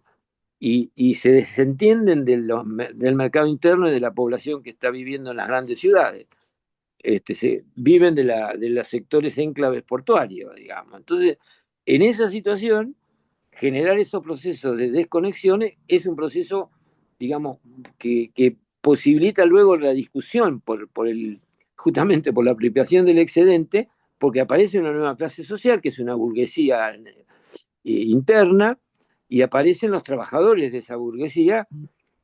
y se desentienden del mercado interno y de la población que está viviendo en las grandes ciudades. Viven de los sectores enclaves portuarios, digamos. Entonces, en esa situación, generar esos procesos de desconexiones es un proceso, digamos, que posibilita luego la discusión justamente por la apropiación del excedente, porque aparece una nueva clase social, que es una burguesía interna, y aparecen los trabajadores de esa burguesía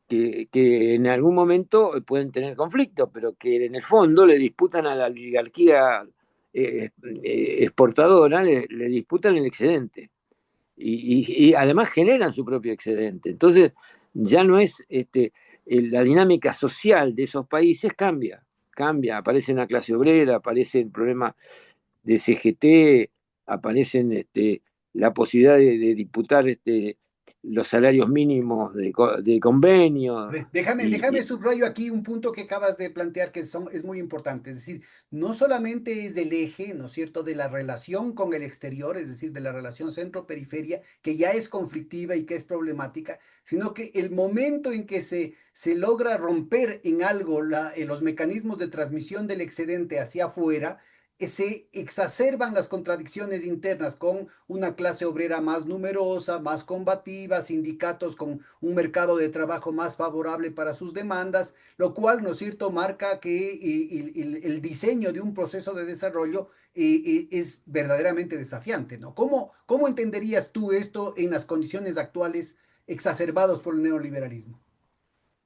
que en algún momento pueden tener conflictos, pero que en el fondo le disputan a la oligarquía exportadora, le disputan el excedente. Y además generan su propio excedente. Entonces, ya no es la dinámica social de esos países cambia, aparece una clase obrera, aparece el problema de CGT, aparecen la posibilidad de disputar los salarios mínimos de convenio. Déjame subrayo aquí un punto que acabas de plantear que es muy importante. Es decir, no solamente es el eje, ¿no es cierto?, de la relación con el exterior, es decir, de la relación centro-periferia, que ya es conflictiva y que es problemática, sino que el momento en que se logra romper en algo los mecanismos de transmisión del excedente hacia afuera, se exacerban las contradicciones internas con una clase obrera más numerosa, más combativa, sindicatos con un mercado de trabajo más favorable para sus demandas, lo cual, ¿no es cierto?, marca que el diseño de un proceso de desarrollo es verdaderamente desafiante, ¿no? ¿Cómo entenderías tú esto en las condiciones actuales exacerbados por el neoliberalismo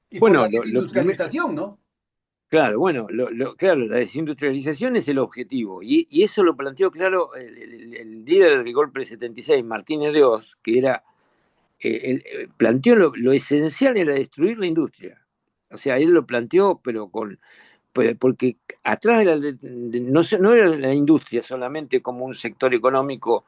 y por la Bueno, desindustrialización, ¿no? claro, bueno, claro, la desindustrialización es el objetivo, y eso lo planteó claro el líder del golpe del 76, Martínez de Oz, que era, planteó lo esencial era destruir la industria. O sea, él lo planteó, pero porque atrás no era la industria solamente como un sector económico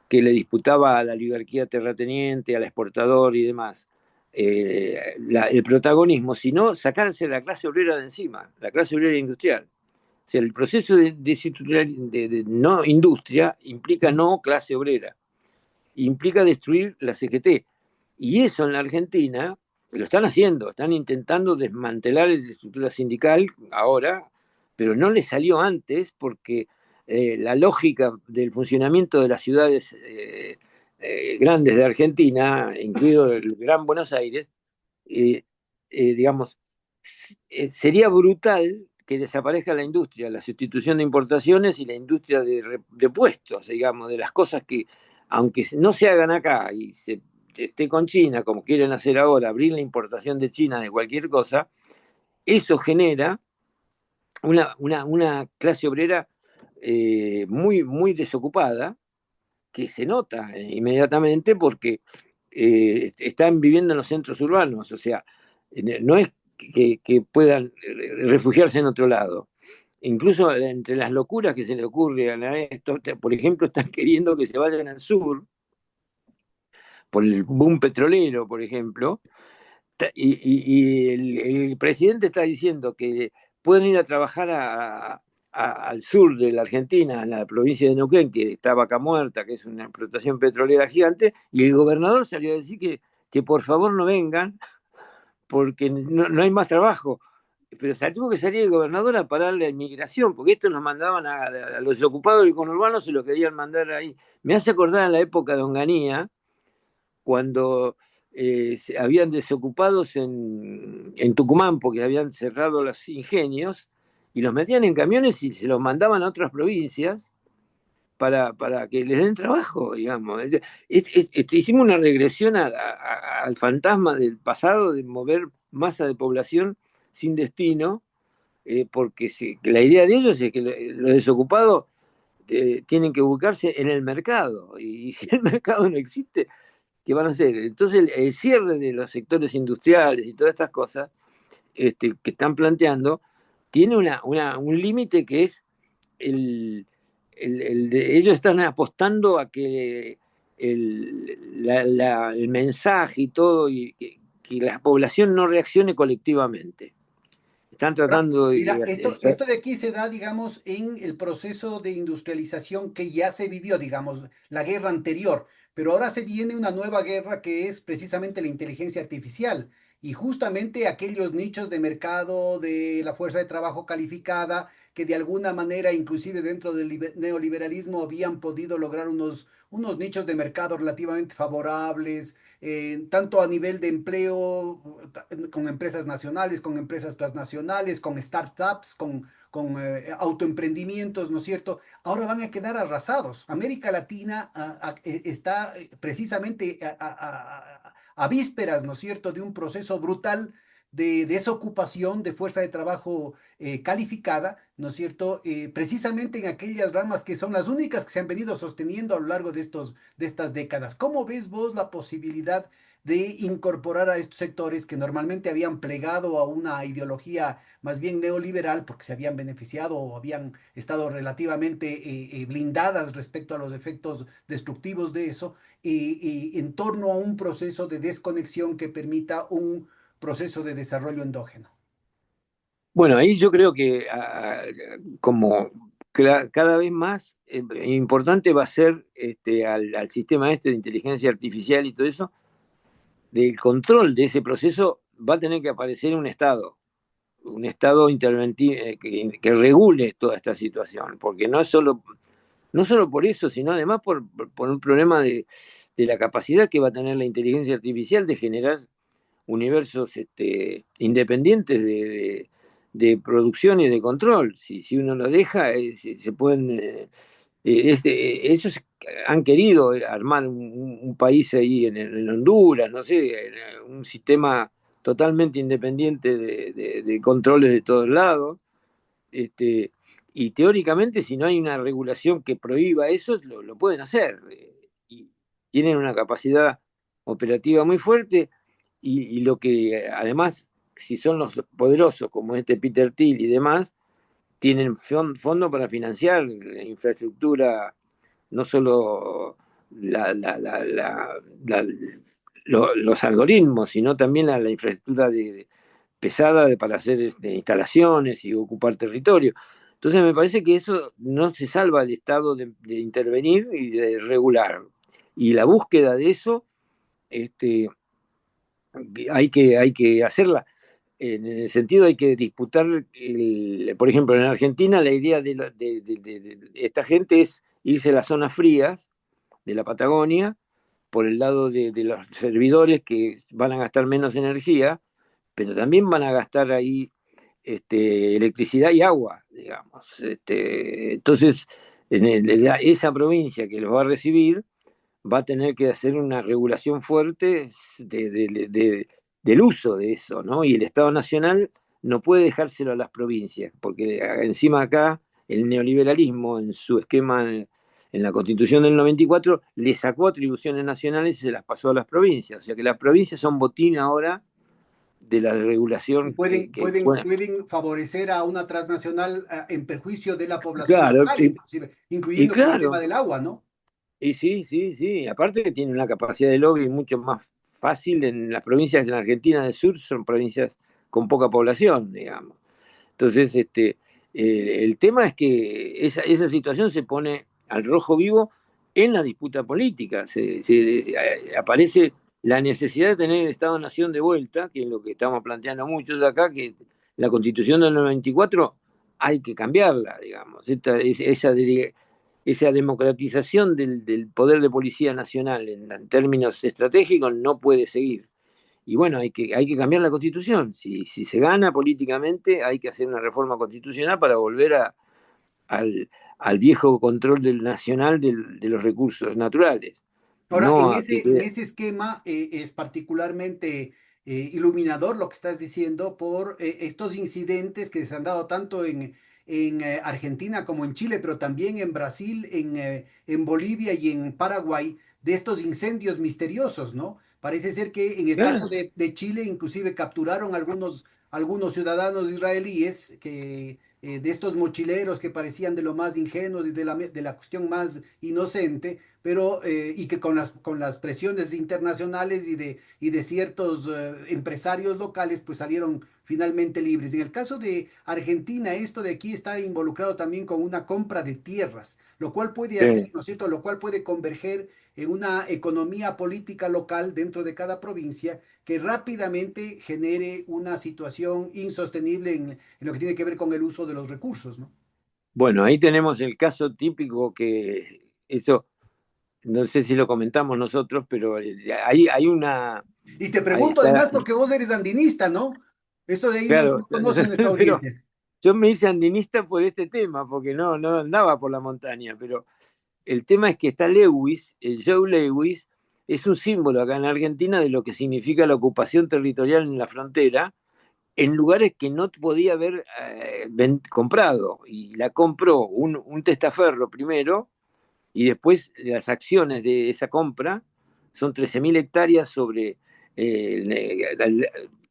que le disputaba a la oligarquía terrateniente, al exportador y demás, el protagonismo, sino sacarse la clase obrera de encima, la clase obrera industrial. O sea, el proceso de no industria implica no clase obrera, implica destruir la CGT. Y eso en la Argentina lo están haciendo, están intentando desmantelar la estructura sindical ahora, pero no les salió antes porque la lógica del funcionamiento de las ciudades grandes de Argentina, incluido el Gran Buenos Aires, eh, digamos, sería brutal que desaparezca la industria, la sustitución de importaciones y la industria de puestos, digamos, de las cosas que, aunque no se hagan acá y se esté con China, como quieren hacer ahora, abrir la importación de China de cualquier cosa, eso genera una clase obrera muy, muy desocupada, que se nota inmediatamente porque están viviendo en los centros urbanos, o sea, no es que puedan refugiarse en otro lado. Incluso entre las locuras que se le ocurren a esto, por ejemplo, están queriendo que se vayan al sur, por el boom petrolero, por ejemplo, y el presidente está diciendo que pueden ir a trabajar al sur de la Argentina, en la provincia de Neuquén, que está Vaca Muerta, que es una explotación petrolera gigante, y el gobernador salió a decir que por favor no vengan porque no hay más trabajo. Pero tuvo que salir el gobernador a parar la inmigración, porque esto nos mandaban a los ocupados del conurbano, se lo querían mandar ahí. Me hace acordar en la época de Onganía, cuando habían desocupados en Tucumán porque habían cerrado los ingenios y los metían en camiones y se los mandaban a otras provincias para que les den trabajo, digamos. Hicimos una regresión al fantasma del pasado de mover masa de población sin destino, porque la idea de ellos es que los desocupados tienen que buscarse en el mercado, y si el mercado no existe, ¿qué van a hacer? Entonces el cierre de los sectores industriales y todas estas cosas que están planteando tiene un límite que es ellos están apostando a que el mensaje y todo, y que la población no reaccione colectivamente. Están Ahora, tratando mira, esto de aquí se da, digamos, en el proceso de industrialización que ya se vivió, digamos, la guerra anterior, pero ahora se viene una nueva guerra que es precisamente la inteligencia artificial y justamente aquellos nichos de mercado de la fuerza de trabajo calificada que de alguna manera, inclusive dentro del neoliberalismo, habían podido lograr unos nichos de mercado relativamente favorables, tanto a nivel de empleo, con empresas nacionales, con empresas transnacionales, con startups, con autoemprendimientos, ¿no es cierto? Ahora van a quedar arrasados. América Latina está precisamente a vísperas, ¿no es cierto?, de un proceso brutal de desocupación de fuerza de trabajo calificada, ¿no es cierto? Precisamente en aquellas ramas que son las únicas que se han venido sosteniendo a lo largo de estas décadas. ¿Cómo ves vos la posibilidad de incorporar a estos sectores que normalmente habían plegado a una ideología más bien neoliberal porque se habían beneficiado o habían estado relativamente blindadas respecto a los efectos destructivos de eso, en torno a un proceso de desconexión que permita un proceso de desarrollo endógeno? Bueno, ahí yo creo que como cada vez más importante va a ser al sistema este de inteligencia artificial y todo eso, del control de ese proceso va a tener que aparecer un Estado interventivo que regule toda esta situación, porque no solo por eso, sino además por un problema de la capacidad que va a tener la inteligencia artificial de generar universos independientes de producción y de control. Si uno lo deja, se pueden... ellos han querido armar un país ahí en Honduras, no sé, un sistema totalmente independiente de controles de todos lados. Este, y teóricamente, si no hay una regulación que prohíba eso, lo pueden hacer. Y tienen una capacidad operativa muy fuerte, y lo que además, si son los poderosos como este Peter Thiel y demás, tienen fondo para financiar la infraestructura, no solo la, los algoritmos, sino también la infraestructura pesada para hacer instalaciones y ocupar territorio. Entonces me parece que eso no se salva al Estado de intervenir y de regular. Y la búsqueda de eso este, hay que hacerla. En el sentido hay que disputar, por ejemplo, en Argentina la idea de esta gente es irse a las zonas frías de la Patagonia por el lado de los servidores que van a gastar menos energía, pero también van a gastar ahí electricidad y agua, digamos. Entonces, esa provincia que los va a recibir va a tener que hacer una regulación fuerte del uso de eso, ¿no? Y el Estado Nacional no puede dejárselo a las provincias, porque encima acá el neoliberalismo en su esquema en la Constitución del 94 le sacó atribuciones nacionales y se las pasó a las provincias. O sea que las provincias son botín ahora de la Y regulación bueno, pueden favorecer a una transnacional en perjuicio de la población claro, local, inclusive, y incluyendo con el tema claro, del agua, ¿no? y sí, sí, sí, aparte que tiene una capacidad de lobby mucho más fácil en las provincias de la Argentina del Sur, son provincias con poca población, digamos. Entonces, el tema es que esa situación se pone al rojo vivo en la disputa política. Aparece la necesidad de tener el Estado-Nación de vuelta, que es lo que estamos planteando muchos de acá, que la Constitución del 94 hay que cambiarla, digamos. Esa democratización del poder de policía nacional en términos estratégicos no puede seguir. Y bueno, hay que cambiar la constitución. Si se gana políticamente, hay que hacer una reforma constitucional para volver al, al viejo control del nacional de los recursos naturales, Ahora, no a que en quede. ese esquema es particularmente iluminador lo que estás diciendo por estos incidentes que se han dado tanto en Argentina como en Chile, pero también en Brasil, en Bolivia y en Paraguay, de estos incendios misteriosos, ¿no? Parece ser que en el caso Claro, de Chile, inclusive capturaron algunos ciudadanos israelíes de estos mochileros que parecían de lo más ingenuos y de la cuestión más inocente, pero y que con las presiones internacionales y de ciertos empresarios locales, pues salieron finalmente libres. En el caso de Argentina, esto de aquí está involucrado también con una compra de tierras, lo cual puede hacer, sí. ¿no es cierto?, lo cual puede converger en una economía política local dentro de cada provincia que rápidamente genere una situación insostenible en lo que tiene que ver con el uso de los recursos, ¿no? Bueno, ahí tenemos el caso típico que eso, no sé si lo comentamos nosotros, pero hay una, Y te ahí pregunto está, además porque vos eres andinista, ¿no? Eso de ahí no, claro, no conoce nuestra pero audiencia. yo me hice andinista por este tema, porque no andaba por la montaña, pero el tema es que está Lewis, el Joe Lewis, es un símbolo acá en Argentina de lo que significa la ocupación territorial en la frontera, en lugares que no podía haber comprado. Y la compró un testaferro primero, y después las acciones de esa compra son 13.000 hectáreas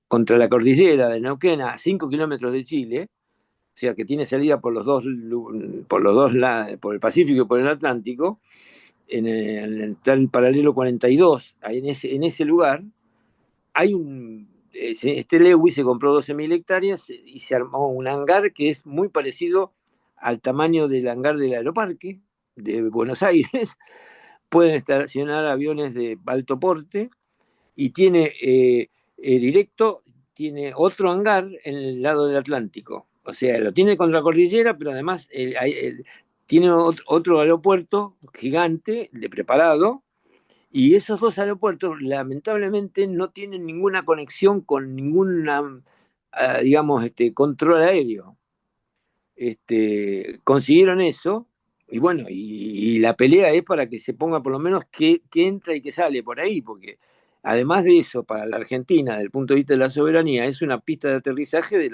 contra la cordillera de Neuquén, a 5 kilómetros de Chile, o sea que tiene salida por el Pacífico y por el Atlántico, está el paralelo 42, ahí en ese lugar, este Lewis se compró 12.000 hectáreas y se armó un hangar que es muy parecido al tamaño del hangar del Aeroparque de Buenos Aires. Pueden estacionar aviones de alto porte y tiene directo, tiene otro hangar en el lado del Atlántico. O sea, lo tiene contra la cordillera, pero además tiene otro aeropuerto gigante de preparado, y esos dos aeropuertos lamentablemente no tienen ninguna conexión con ninguna, digamos, control aéreo. Consiguieron eso, y bueno, y la pelea es para que se ponga por lo menos qué entra y qué sale por ahí, porque además de eso, para la Argentina, desde el punto de vista de la soberanía, es una pista de aterrizaje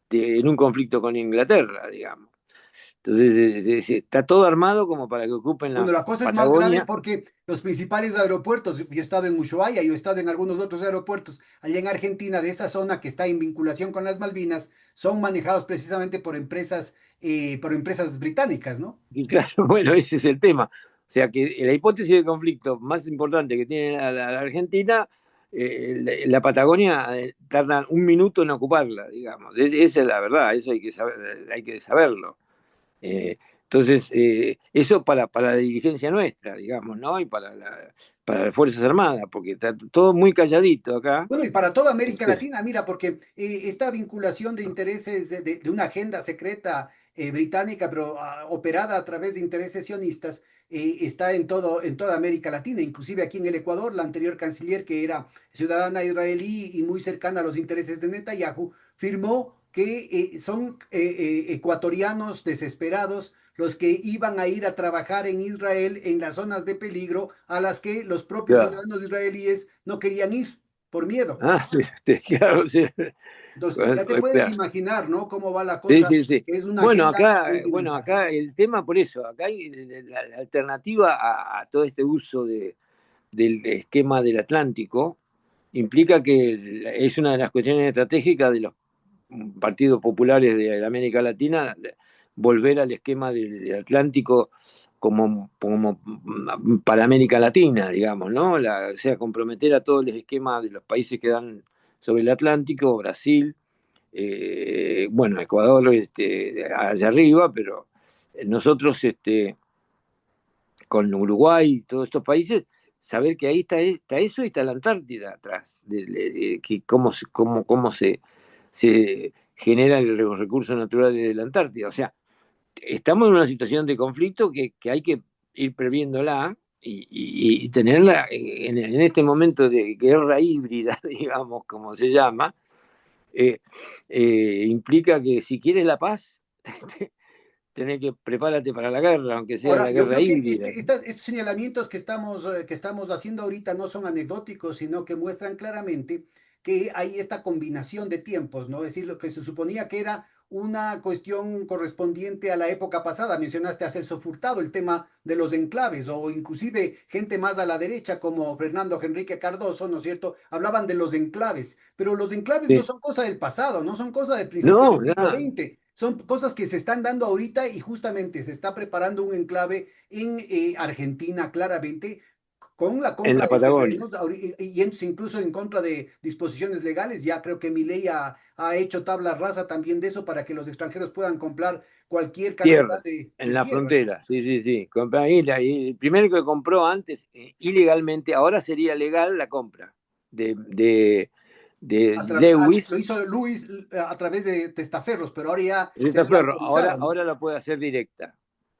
en un conflicto con Inglaterra, digamos. Entonces, está todo armado como para que ocupen Bueno, la la cosa es más grave Patagonia. porque los principales aeropuertos, yo he estado en Ushuaia, yo he estado en algunos otros aeropuertos allá en Argentina, de esa zona que está en vinculación con las Malvinas, son manejados precisamente por empresas británicas, ¿no? Y claro, bueno, ese es el tema. O sea que la hipótesis de conflicto más importante que tiene la Argentina, la Patagonia tardan un minuto en ocuparla, digamos. Esa es la verdad, eso hay que saberlo. Entonces, eso para la dirigencia nuestra, digamos, ¿no? Y para las Fuerzas Armadas, porque está todo muy calladito acá. Bueno, y para toda América Este, Latina, mira, porque esta vinculación de intereses de una agenda secreta británica, pero operada a través de intereses sionistas, está en toda América Latina, inclusive aquí en el Ecuador, la anterior canciller, que era ciudadana israelí y muy cercana a los intereses de Netanyahu, firmó que son ecuatorianos desesperados los que iban a ir a trabajar en Israel en las zonas de peligro a las que los propios claro. ciudadanos israelíes no querían ir por miedo. Ah, claro, sí. Entonces, ya te puedes imaginar, ¿no? Cómo va la Sí, cosa, sí, sí. que es una agenda Bueno, continental. acá el tema por eso, acá hay la alternativa a todo este uso del esquema del Atlántico, implica que es una de las cuestiones estratégicas de los partidos populares de América Latina, volver al esquema del Atlántico como para América Latina, digamos, ¿no? O sea, comprometer a todo el esquema de los países que dan sobre el Atlántico, Brasil, bueno, Ecuador allá arriba, pero nosotros con Uruguay y todos estos países, saber que ahí está eso y está la Antártida atrás, que cómo se generan los recursos naturales de la Antártida. O sea, estamos en una situación de conflicto que hay que ir previéndola y tenerla en este momento de guerra híbrida, digamos, como se llama, implica que si quieres la paz, tenés que prepárate para la guerra, aunque sea Ahora, la yo guerra creo que híbrida. estos señalamientos que estamos haciendo ahorita no son anecdóticos, sino que muestran claramente que hay esta combinación de tiempos, ¿no? Es decir, lo que se suponía que era una cuestión correspondiente a la época pasada. Mencionaste a Celso Furtado, el tema de los enclaves, o inclusive gente más a la derecha como Fernando Henrique Cardoso, ¿no es cierto? Hablaban de los enclaves, pero los enclaves no Sí. son cosa del pasado, no son cosa del principio No, del siglo nada, XX. Son cosas que se están dando ahorita y justamente se está preparando un enclave en Argentina, claramente, con la en compra la de Patagonia. terrenos, yéndose incluso en contra de disposiciones legales. Ya creo que Milei ha hecho tabla rasa también de eso para que los extranjeros puedan comprar cualquier cantidad Tierra, en de la tierras, ¿no? frontera, sí, sí, sí. Comprá ahí, y el primero que compró antes, ilegalmente, ahora sería legal la compra de Lo Lewis, hizo Luis a través de testaferros, pero ahora ya sería Ferro, autorizado, ¿no? ahora la puede hacer directa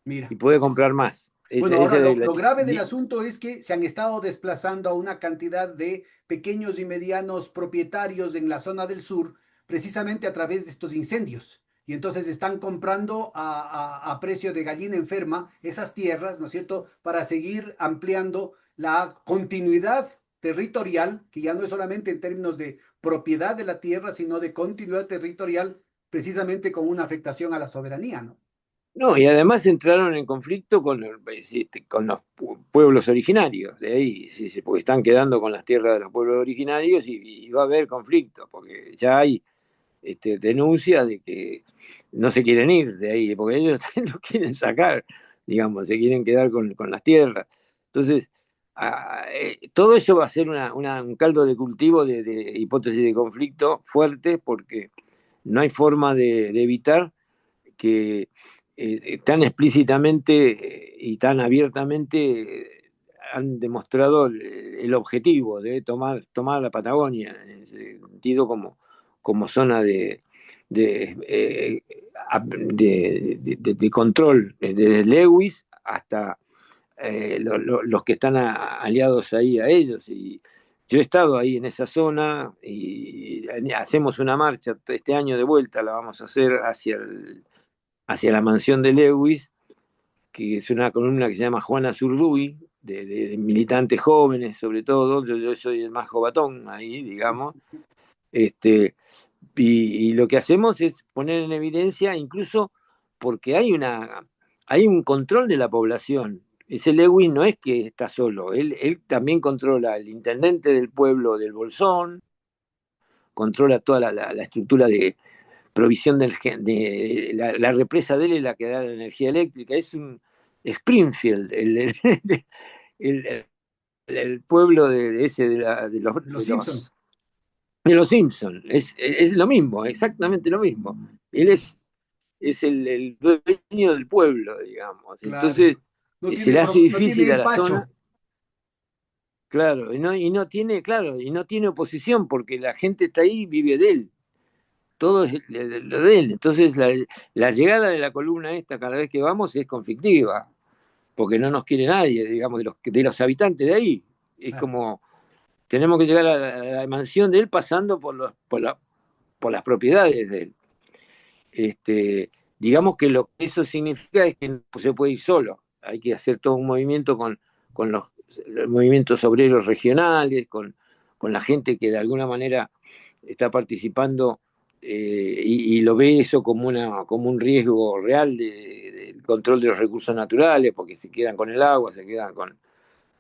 y Mira. puede comprar más. Bueno, ahora Esa es la lo grave del asunto es que se han estado desplazando a una cantidad de pequeños y medianos propietarios en la zona del sur, precisamente a través de estos incendios. Y entonces están comprando a precio de gallina enferma esas tierras, ¿no es cierto?, para seguir ampliando la continuidad territorial, que ya no es solamente en términos de propiedad de la tierra, sino de continuidad territorial, precisamente con una afectación a la soberanía, ¿no? No, y además entraron en conflicto con los pueblos originarios de ahí, sí, sí, porque están quedando con las tierras de los pueblos originarios y va a haber conflicto, porque ya hay denuncias de que no se quieren ir de ahí, porque ellos lo quieren sacar, digamos, se quieren quedar con las tierras. Entonces, todo eso va a ser un caldo de cultivo de hipótesis de conflicto fuerte, porque no hay forma de evitar que tan explícitamente y tan abiertamente han demostrado el objetivo de tomar la Patagonia, en ese sentido como zona de control, desde Lewis hasta los que están aliados ahí a ellos. Y yo he estado ahí en esa zona y hacemos una marcha este año de vuelta, la vamos a hacer hacia la mansión de Lewis, que es una columna que se llama Juana Zurduy, de militantes jóvenes sobre todo. Yo soy el más jovatón ahí, digamos. Este, y lo que hacemos es poner en evidencia, incluso porque hay un control de la población. Ese Lewis no es que está solo, él también controla el intendente del pueblo del Bolsón, controla toda la estructura de provisión de la represa de él es la que da la energía eléctrica. Es un Springfield, el, el pueblo de ese Los Simpsons, de los Simpsons. Es lo mismo, exactamente lo mismo. Él es el dueño del pueblo, digamos. claro. Entonces, se le hace No tiene difícil a la zona, empacho. claro, y no tiene, claro, y no tiene oposición porque la gente está ahí y vive de él. Todo es lo de él. Entonces, la llegada de la columna esta cada vez que vamos es conflictiva, porque no nos quiere nadie, digamos, de los habitantes de ahí. Es Claro. como, tenemos que llegar a la mansión de él pasando por las propiedades de él. Digamos que lo que eso significa es que no se puede ir solo, hay que hacer todo un movimiento con los movimientos obreros regionales, con la gente que de alguna manera está participando y lo ve eso como un riesgo real del control de los recursos naturales, porque se quedan con el agua, se quedan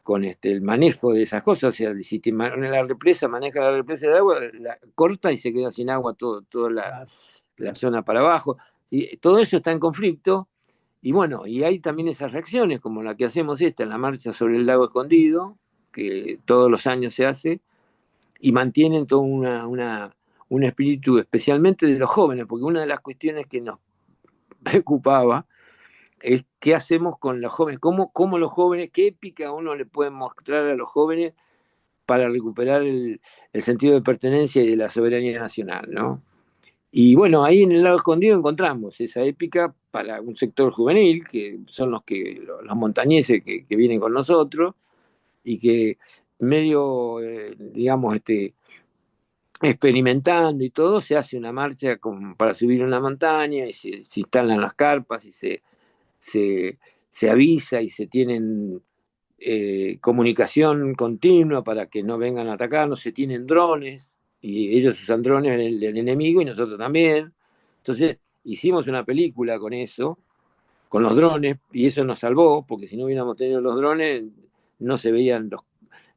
con el manejo de esas cosas. O sea, si la represa maneja la represa de agua, la corta y se queda sin agua toda Claro, la claro. zona para abajo. ¿Sí? Todo eso está en conflicto. Y bueno, y hay también esas reacciones, como la que hacemos esta en la marcha sobre el lago escondido, que todos los años se hace, y mantienen todo un espíritu especialmente de los jóvenes, porque una de las cuestiones que nos preocupaba es qué hacemos con los jóvenes, cómo los jóvenes, qué épica uno le puede mostrar a los jóvenes para recuperar el sentido de pertenencia y de la soberanía nacional, ¿no? Y bueno, ahí en el lado escondido encontramos esa épica para un sector juvenil, que son los montañeses que vienen con nosotros, y que medio, digamos, experimentando y todo, se hace una marcha como para subir una montaña y se instalan las carpas y se, se avisa y se tienen comunicación continua para que no vengan a atacarnos, se tienen drones y ellos usan drones del enemigo y nosotros también. Entonces hicimos una película con eso, con los drones, y eso nos salvó, porque si no hubiéramos tenido los drones, no se veían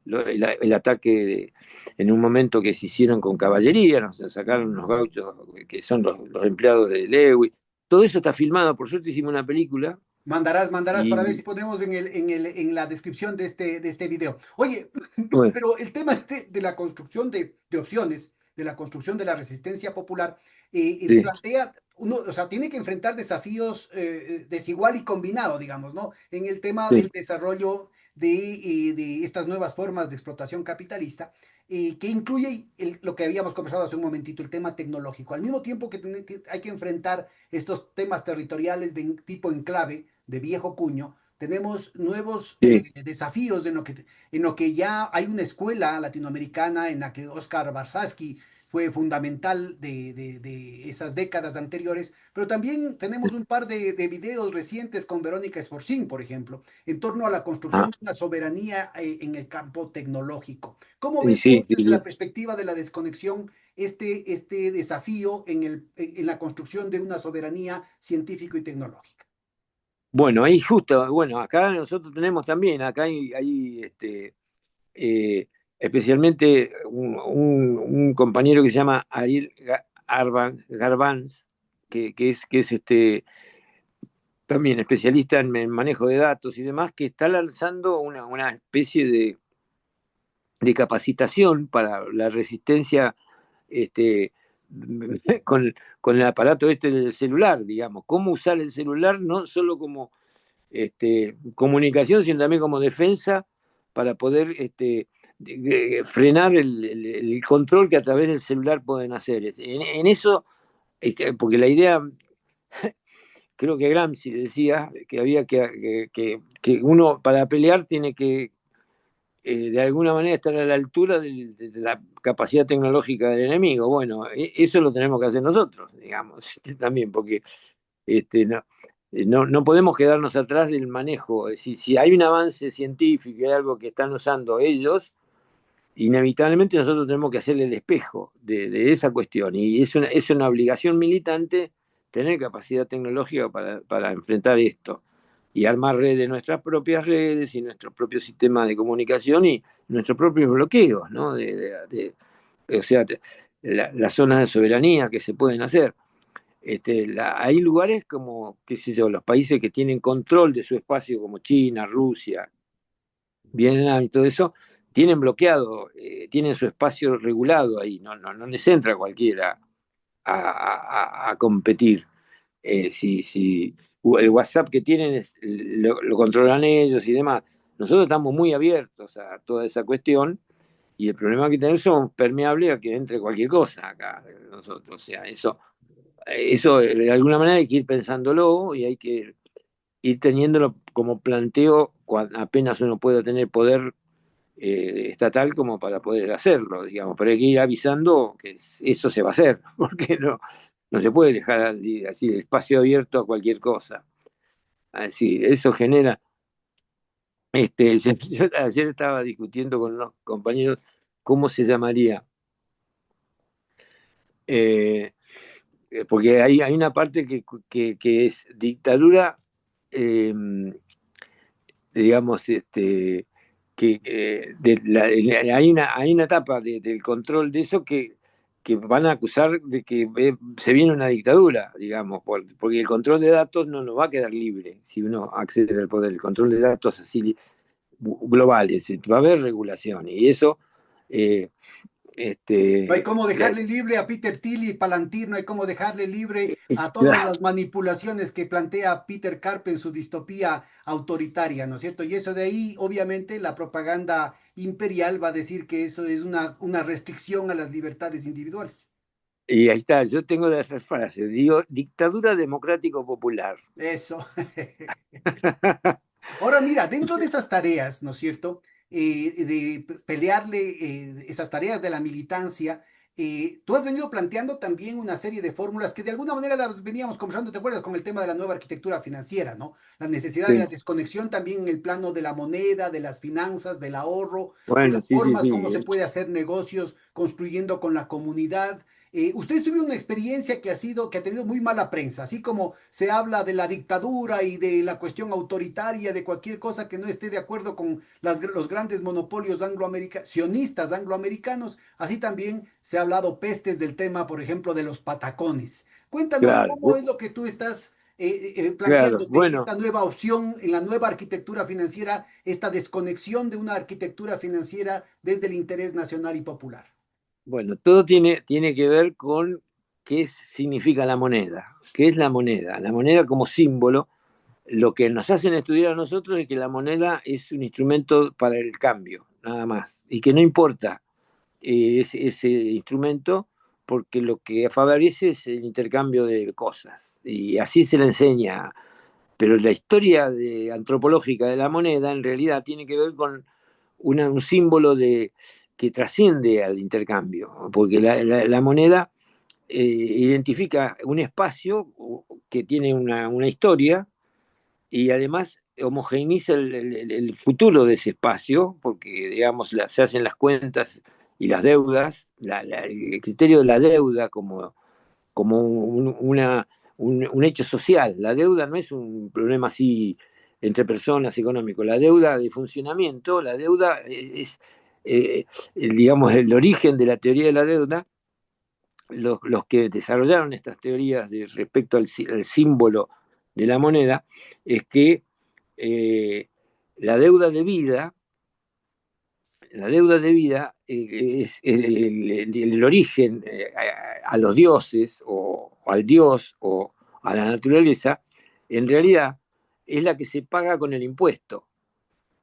el ataque en un momento que se hicieron con caballería, nos sacaron unos gauchos que son los empleados de Lewy. Todo eso está filmado, por suerte hicimos una película Mandarás para ver y si ponemos en la descripción de este video. Oye, bueno, pero el tema de la construcción de opciones, de la construcción de la resistencia popular, sí, plantea, uno, o sea, tiene que enfrentar desafíos desigual y combinado, digamos, ¿no? En el tema del sí, desarrollo de estas nuevas formas de explotación capitalista, que incluye lo que habíamos conversado hace un momentito, el tema tecnológico. Al mismo tiempo que hay que enfrentar estos temas territoriales de tipo enclave, de viejo cuño, tenemos nuevos sí. desafíos en lo que ya hay una escuela latinoamericana en la que Oscar Barsasky fue fundamental de esas décadas anteriores, pero también tenemos un par de videos recientes con Verónica Esforcín, por ejemplo, en torno a la construcción Ah, de una soberanía en el campo tecnológico. ¿Cómo y ves sí, vos sí, desde la sí. perspectiva de la desconexión este desafío en la construcción de una soberanía científico y tecnológica? Bueno, ahí justo, bueno, acá nosotros tenemos también, acá hay eh, especialmente un compañero que se llama Ariel Garbanz, que es también especialista en manejo de datos y demás, que está lanzando una especie de capacitación para la resistencia este, con, con el aparato este del celular, digamos, cómo usar el celular no solo como comunicación, sino también como defensa para poder frenar el control que a través del celular pueden hacer. En eso, porque la idea, creo que Gramsci decía que había que uno para pelear tiene que de alguna manera estar a la altura de la capacidad tecnológica del enemigo. Bueno, eso lo tenemos que hacer nosotros, digamos, también, porque no, no podemos quedarnos atrás del manejo. Si hay un avance científico y hay algo que están usando ellos, inevitablemente nosotros tenemos que hacerle el espejo de esa cuestión. Y es una obligación militante tener capacidad tecnológica para enfrentar esto y armar redes, nuestras propias redes y nuestro propio sistema de comunicación y nuestros propios bloqueos, ¿no? O sea, las zonas de soberanía que se pueden hacer. Hay lugares como, qué sé yo, los países que tienen control de su espacio, como China, Rusia, Vietnam y todo eso, tienen bloqueado, tienen su espacio regulado ahí, no les entra cualquiera a competir. Si el WhatsApp que tienen lo controlan ellos y demás. Nosotros estamos muy abiertos a toda esa cuestión y el problema que tenemos somos permeables a que entre cualquier cosa acá nosotros. O sea, eso de alguna manera hay que ir pensándolo y hay que ir teniéndolo como planteo cuando apenas uno pueda tener poder estatal como para poder hacerlo, digamos, pero hay que ir avisando que eso se va a hacer, porque no se puede dejar así el espacio abierto a cualquier cosa. Así, eso genera, yo ayer estaba discutiendo con unos compañeros cómo se llamaría, eh, porque hay una parte que es dictadura, eh, digamos, hay una etapa del control de eso que van a acusar de que se viene una dictadura, digamos, porque el control de datos no nos va a quedar libre si uno accede al poder. El control de datos así globales, va a haber regulación y eso, eh, No hay cómo la- dejarle libre a Peter Thiel y Palantir, no hay cómo dejarle libre a todas claro, las manipulaciones que plantea Peter Karp en su distopía autoritaria, ¿no es cierto? Y eso de ahí, obviamente, la propaganda imperial va a decir que eso es una restricción a las libertades individuales. y ahí está, yo tengo de esas frases, digo, dictadura democrático popular. Eso. Ahora mira, dentro de esas tareas, ¿no es cierto? De pelearle esas tareas de la militancia, tú has venido planteando también una serie de fórmulas que de alguna manera las veníamos conversando, ¿te acuerdas? Con el tema de la nueva arquitectura financiera, ¿no? La necesidad de la Sí. desconexión también en el plano de la moneda, de las finanzas, del ahorro, de Bueno, las sí, sí, formas, sí. cómo se puede hacer negocios construyendo con la comunidad. Ustedes tuvieron una experiencia que ha tenido muy mala prensa, así como se habla de la dictadura y de la cuestión autoritaria, de cualquier cosa que no esté de acuerdo con los grandes monopolios sionistas angloamericanos, así también se ha hablado pestes del tema, por ejemplo, de los patacones. Cuéntanos Claro, cómo es lo que tú estás claro. planteándote Bueno, esta nueva opción en la nueva arquitectura financiera, esta desconexión de una arquitectura financiera desde el interés nacional y popular. bueno, todo tiene que ver con significa la moneda. ¿Qué es la moneda? La moneda como símbolo, lo que nos hacen estudiar a nosotros es que la moneda es un instrumento para el cambio, nada más. Y que no importa ese instrumento, porque lo que favorece es el intercambio de cosas. Y así se le enseña. Pero la historia antropológica de la moneda en realidad tiene que ver con un símbolo que trasciende al intercambio, porque la moneda identifica un espacio que tiene una historia y además homogeneiza el futuro de ese espacio, porque digamos se hacen las cuentas y las deudas, el criterio de la deuda como un hecho social. La deuda no es un problema así entre personas económico. La deuda de funcionamiento, la deuda es, digamos, el origen de la teoría de la deuda. Los que desarrollaron estas teorías respecto al símbolo de la moneda es que eh, la deuda de vida, la deuda de vida es el origen a los dioses o al dios o a la naturaleza, en realidad es la que se paga con el impuesto.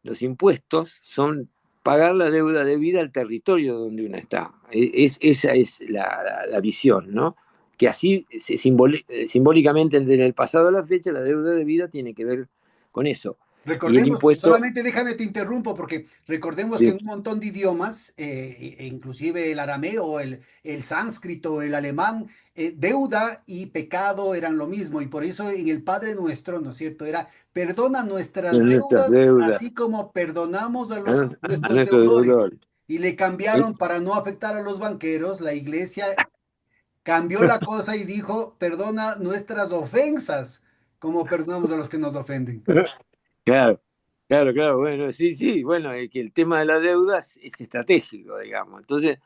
Los impuestos son pagar la deuda de vida al territorio donde uno está. Esa es la visión, ¿no? Que así simbólicamente desde el pasado a la fecha la deuda de vida tiene que ver con eso. Y el Recordemos, impuesto, solamente déjame te interrumpo porque recordemos que sí, en un montón de idiomas, inclusive el arameo, el sánscrito, el alemán, deuda y pecado eran lo mismo y por eso en el Padre Nuestro, ¿no es cierto? Era perdona nuestras en nuestras deudas deudas, así como perdonamos a a nuestros nuestros deudores. deudores. Y le Eh, cambiaron para no afectar a los banqueros, la iglesia cambió la cosa y dijo, perdona nuestras ofensas como perdonamos a los que nos ofenden. Claro, claro, bueno, sí, sí, bueno, es que el tema de la deuda es estratégico, digamos. Entonces,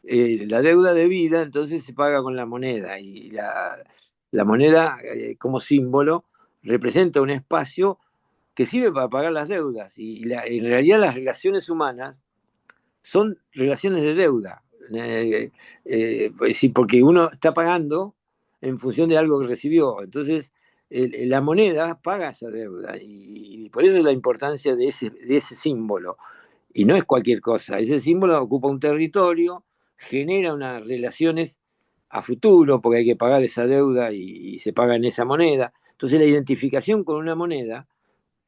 la deuda de vida entonces se paga con la moneda y la moneda como símbolo representa un espacio que sirve para pagar las deudas y en realidad las relaciones humanas son relaciones de deuda. Pues sí, porque uno está pagando en función de algo que recibió. Entonces, la moneda paga esa deuda y por eso es la importancia de ese símbolo. Y no es cualquier cosa. Ese símbolo ocupa un territorio, genera unas relaciones a futuro, porque hay que pagar esa deuda y se paga en esa moneda. Entonces, la identificación con una moneda,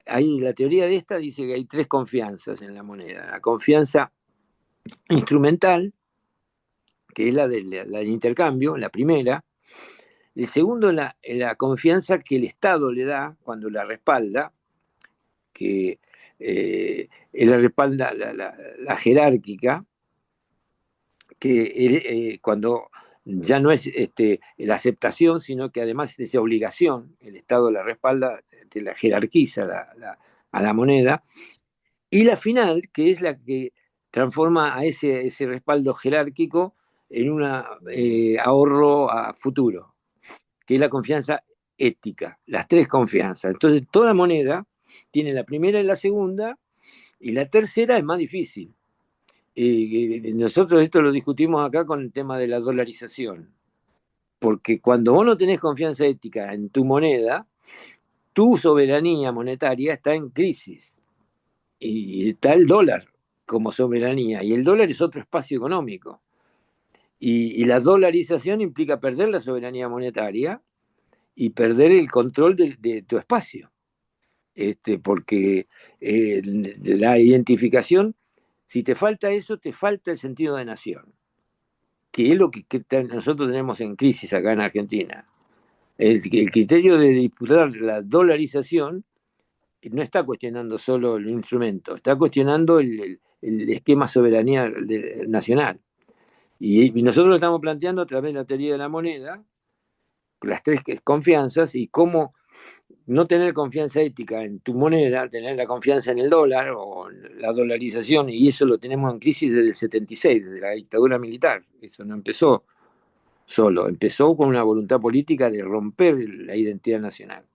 la teoría de esta dice que hay tres confianzas en la moneda. La confianza instrumental, que es la del intercambio, la primera. El segundo, la confianza que el Estado le da cuando la respalda, que la respalda la jerárquica, que cuando ya no es la aceptación, sino que además es obligación, el Estado la respalda, te la jerarquiza a la moneda, y la final, que es la que transforma a ese respaldo jerárquico en un ahorro a futuro, que es la confianza ética, las tres confianzas. Entonces, toda moneda tiene la primera y la segunda, y la tercera es más difícil. Nosotros esto lo discutimos acá con el tema de la dolarización, porque cuando vos no tenés confianza ética en tu moneda, tu soberanía monetaria está en crisis y está el dólar como soberanía, y el dólar es otro espacio económico. Y la dolarización implica perder la soberanía monetaria y perder el control de tu espacio, porque la identificación, si te falta eso, te falta el sentido de nación. que es lo que nosotros tenemos en crisis acá en Argentina. El criterio de disputar la dolarización no está cuestionando solo el instrumento, está cuestionando el esquema soberanía nacional. Y nosotros lo estamos planteando a través de la teoría de la moneda, las tres confianzas y cómo no tener confianza ética en tu moneda, tener la confianza en el dólar o la dolarización, y eso lo tenemos en crisis desde el 76, desde la dictadura militar. Eso no empezó solo, empezó con una voluntad política de romper la identidad nacional.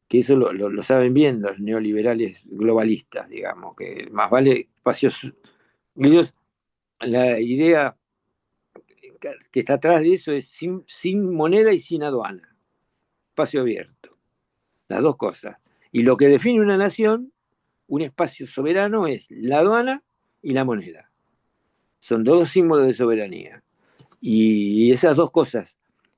Que eso lo saben bien los neoliberales globalistas, digamos, que más vale espacios. Ellos, la idea que está atrás de eso es sin moneda y sin aduana, espacio abierto, las dos cosas. Y lo que define una nación, un espacio soberano, es la aduana y la moneda. Son dos símbolos de soberanía. Y esas dos cosas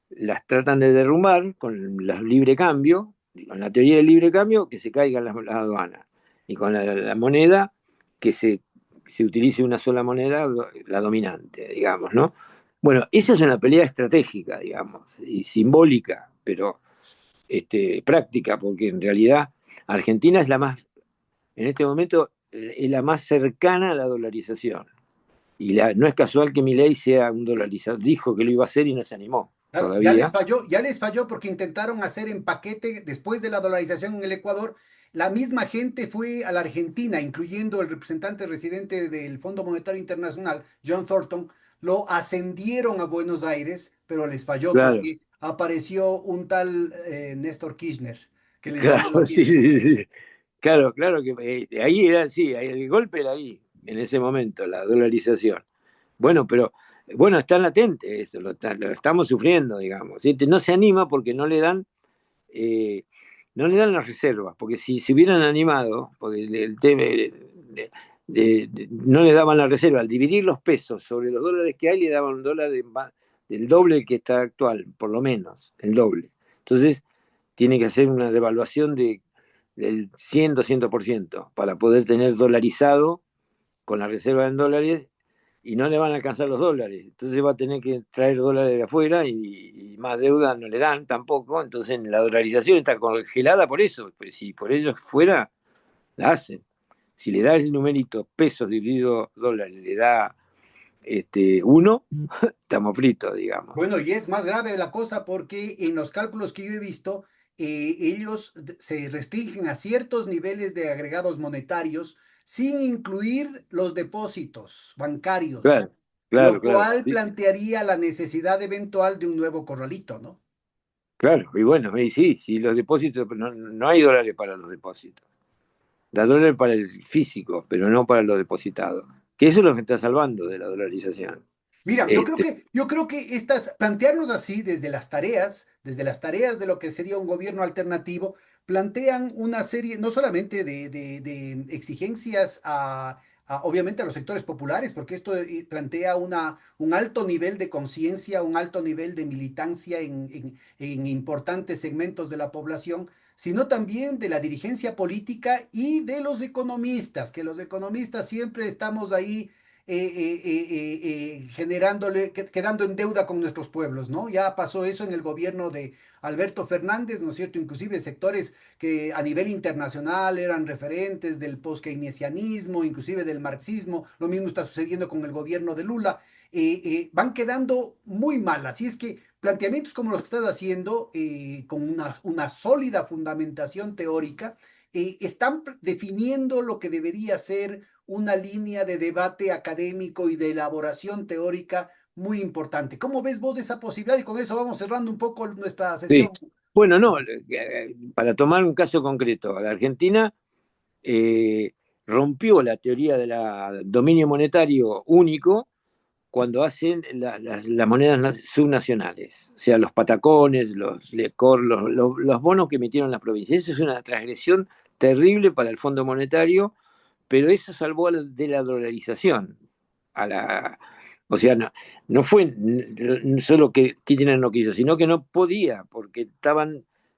las tratan de derrumbar con el libre cambio, con la teoría del libre cambio, que se caigan las aduanas. Y con la moneda, que se utilice una sola moneda, la dominante, digamos, ¿no? Bueno, esa es una pelea estratégica, digamos, y simbólica, pero práctica, porque en realidad Argentina es la más, en este momento, es la más cercana a la dolarización. Y no es casual que Milei sea un dolarizador, dijo que lo iba a hacer y no se animó Claro, todavía. ya les falló porque intentaron hacer en paquete después de la dolarización en el Ecuador. La misma gente fue a la Argentina, incluyendo el representante residente del Fondo Monetario Internacional, John Thornton, lo ascendieron a Buenos Aires, pero les falló Claro, porque apareció un tal Néstor Kirchner que les dañó la claro, sí, fiesta. sí, sí. Claro, claro que ahí era, sí, el golpe era ahí, en ese momento, la dolarización. Bueno, pero, bueno, está latente eso, lo estamos sufriendo, digamos. ¿Sí? No se anima porque eh, no le dan las reservas, porque si se hubieran animado, porque el tema no le daban la reserva, al dividir los pesos sobre los dólares que hay, le daban un dólar del doble que está actual, por lo menos, el doble. Entonces, tiene que hacer una devaluación del 100-200% para poder tener dolarizado con la reserva en dólares y no le van a alcanzar los dólares. Entonces va a tener que traer dólares de afuera y más deuda no le dan tampoco. Entonces la dolarización está congelada por eso. Pues si por ellos fuera, la hacen. Si le da el numerito pesos dividido dólares, le da uno, estamos fritos, digamos. Bueno, y es más grave la cosa porque en los cálculos que yo he visto, ellos se restringen a ciertos niveles de agregados monetarios sin incluir los depósitos bancarios, Claro, claro, lo claro. cual Sí, plantearía la necesidad eventual de un nuevo corralito, ¿no? claro, y bueno, y sí, si los depósitos, no hay dólares para los depósitos. Da dólares para el físico, pero no para los depositados. Que eso es lo que está salvando de la dolarización. Mira, Este, yo creo que plantearnos así desde las tareas de lo que sería un gobierno alternativo, plantean una serie, no solamente de exigencias obviamente a los sectores populares, porque esto plantea un alto nivel de conciencia, un alto nivel de militancia en importantes segmentos de la población, sino también de la dirigencia política y de los economistas, que los economistas siempre estamos ahí quedando en deuda con nuestros pueblos, ¿no? Ya pasó eso en el gobierno de Alberto Fernández, ¿no es cierto? Inclusive sectores que a nivel internacional eran referentes del post-keynesianismo, inclusive del marxismo, lo mismo está sucediendo con el gobierno de Lula, van quedando muy mal, así es que planteamientos como los que estás haciendo, con una sólida fundamentación teórica, están definiendo lo que debería ser una línea de debate académico y de elaboración teórica muy importante. ¿Cómo ves vos esa posibilidad? Y con eso vamos cerrando un poco nuestra sí. sesión. Bueno, no, para tomar un caso concreto, la Argentina rompió la teoría del dominio monetario único cuando hacen las monedas subnacionales, o sea, los patacones, los lecor, los bonos que emitieron las provincias. Eso es una transgresión terrible para el Fondo Monetario, pero eso salvó de la dolarización. A la, o sea, no fue solo que Kirchner no quiso, sino que no podía, porque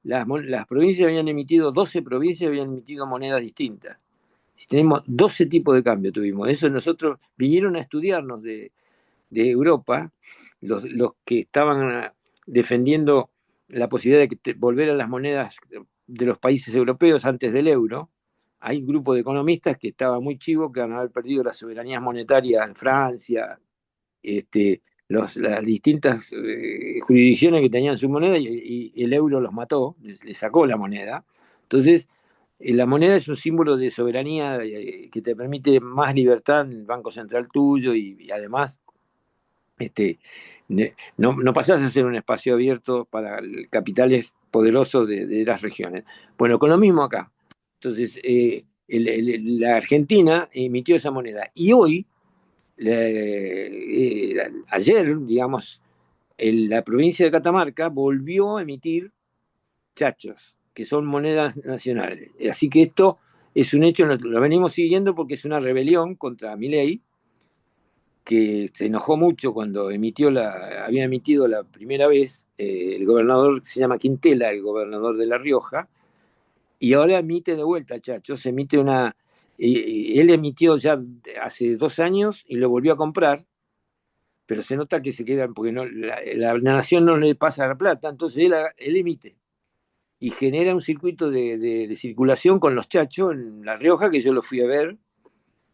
las provincias habían emitido, 12 provincias habían emitido monedas distintas. Si tenemos 12 tipos de cambio tuvimos, eso nosotros vinieron a estudiarnos de Europa, los que estaban defendiendo la posibilidad de que volver a las monedas de los países europeos antes del euro. Hay un grupo de economistas que estaba muy chivo, que van a haber perdido la soberanía monetaria en Francia, las distintas jurisdicciones que tenían su moneda, y el euro los mató, les sacó la moneda. Entonces, la moneda es un símbolo de soberanía que te permite más libertad en el Banco Central tuyo, y además no pasás a ser un espacio abierto para capitales poderosos de las regiones. Bueno, con lo mismo acá. Entonces, la Argentina emitió esa moneda, y hoy, ayer, digamos, la provincia de Catamarca volvió a emitir chachos, que son monedas nacionales. Así que esto es un hecho, lo venimos siguiendo porque es una rebelión contra Milei, que se enojó mucho cuando había emitido la primera vez el gobernador, que se llama Quintela, el gobernador de La Rioja, y ahora emite de vuelta, chachos, él emitió ya hace 2 años y lo volvió a comprar, pero se nota que se quedan, porque la nación no le pasa la plata, entonces él emite y genera un circuito de circulación con los chachos en La Rioja, que yo lo fui a ver,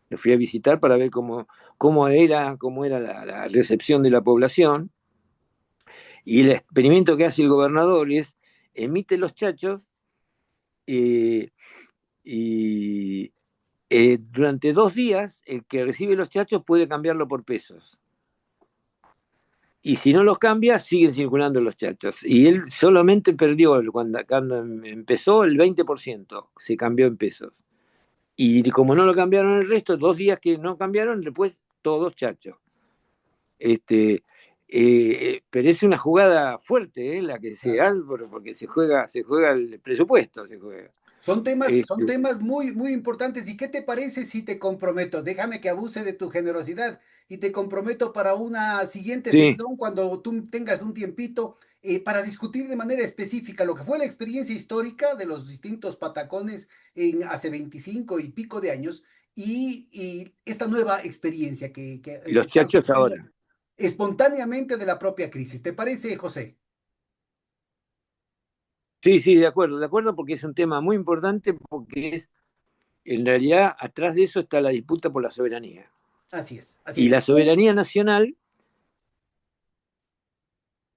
lo fui a visitar para ver cómo era la recepción de la población. Y el experimento que hace el gobernador es, emite los chachos, eh, y durante 2 días el que recibe los chachos puede cambiarlo por pesos. Y si no los cambia, siguen circulando los chachos. Y él solamente perdió, cuando empezó, el 20% se cambió en pesos. Y como no lo cambiaron el resto, 2 días que no cambiaron, después todos chachos. Pero es una jugada fuerte, la que se Claro. da, porque se juega el presupuesto, se juega. Son temas muy, muy importantes. ¿Y qué te parece si te comprometo? Déjame que abuse de tu generosidad y te comprometo para una siguiente Sí, sesión cuando tú tengas un tiempito para discutir de manera específica lo que fue la experiencia histórica de los distintos patacones hace 25 y pico de años y esta nueva experiencia que y los están chachos surgiendo ahora. espontáneamente de la propia crisis. ¿Te parece, José? Sí, sí, de acuerdo, porque es un tema muy importante, porque en realidad, atrás de eso está la disputa por la soberanía. Así es, así Y es. la soberanía nacional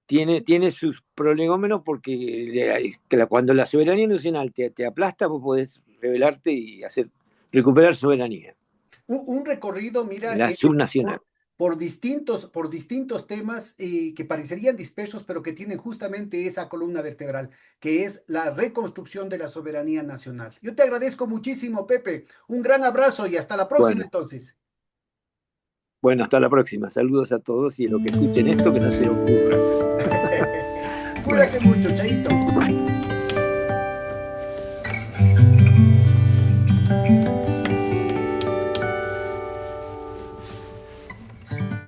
tiene sus prolegómenos, porque cuando la soberanía nacional te aplasta, vos podés rebelarte y recuperar soberanía, Un recorrido, mira, la subnacional. por distintos temas que parecerían dispersos, pero que tienen justamente esa columna vertebral, que es la reconstrucción de la soberanía nacional. Yo te agradezco muchísimo, Pepe. Un gran abrazo y hasta la próxima Bueno, entonces. bueno, hasta la próxima. Saludos a todos, y a los que escuchen esto, que no se les ocurra. Cuídate mucho, Chaito.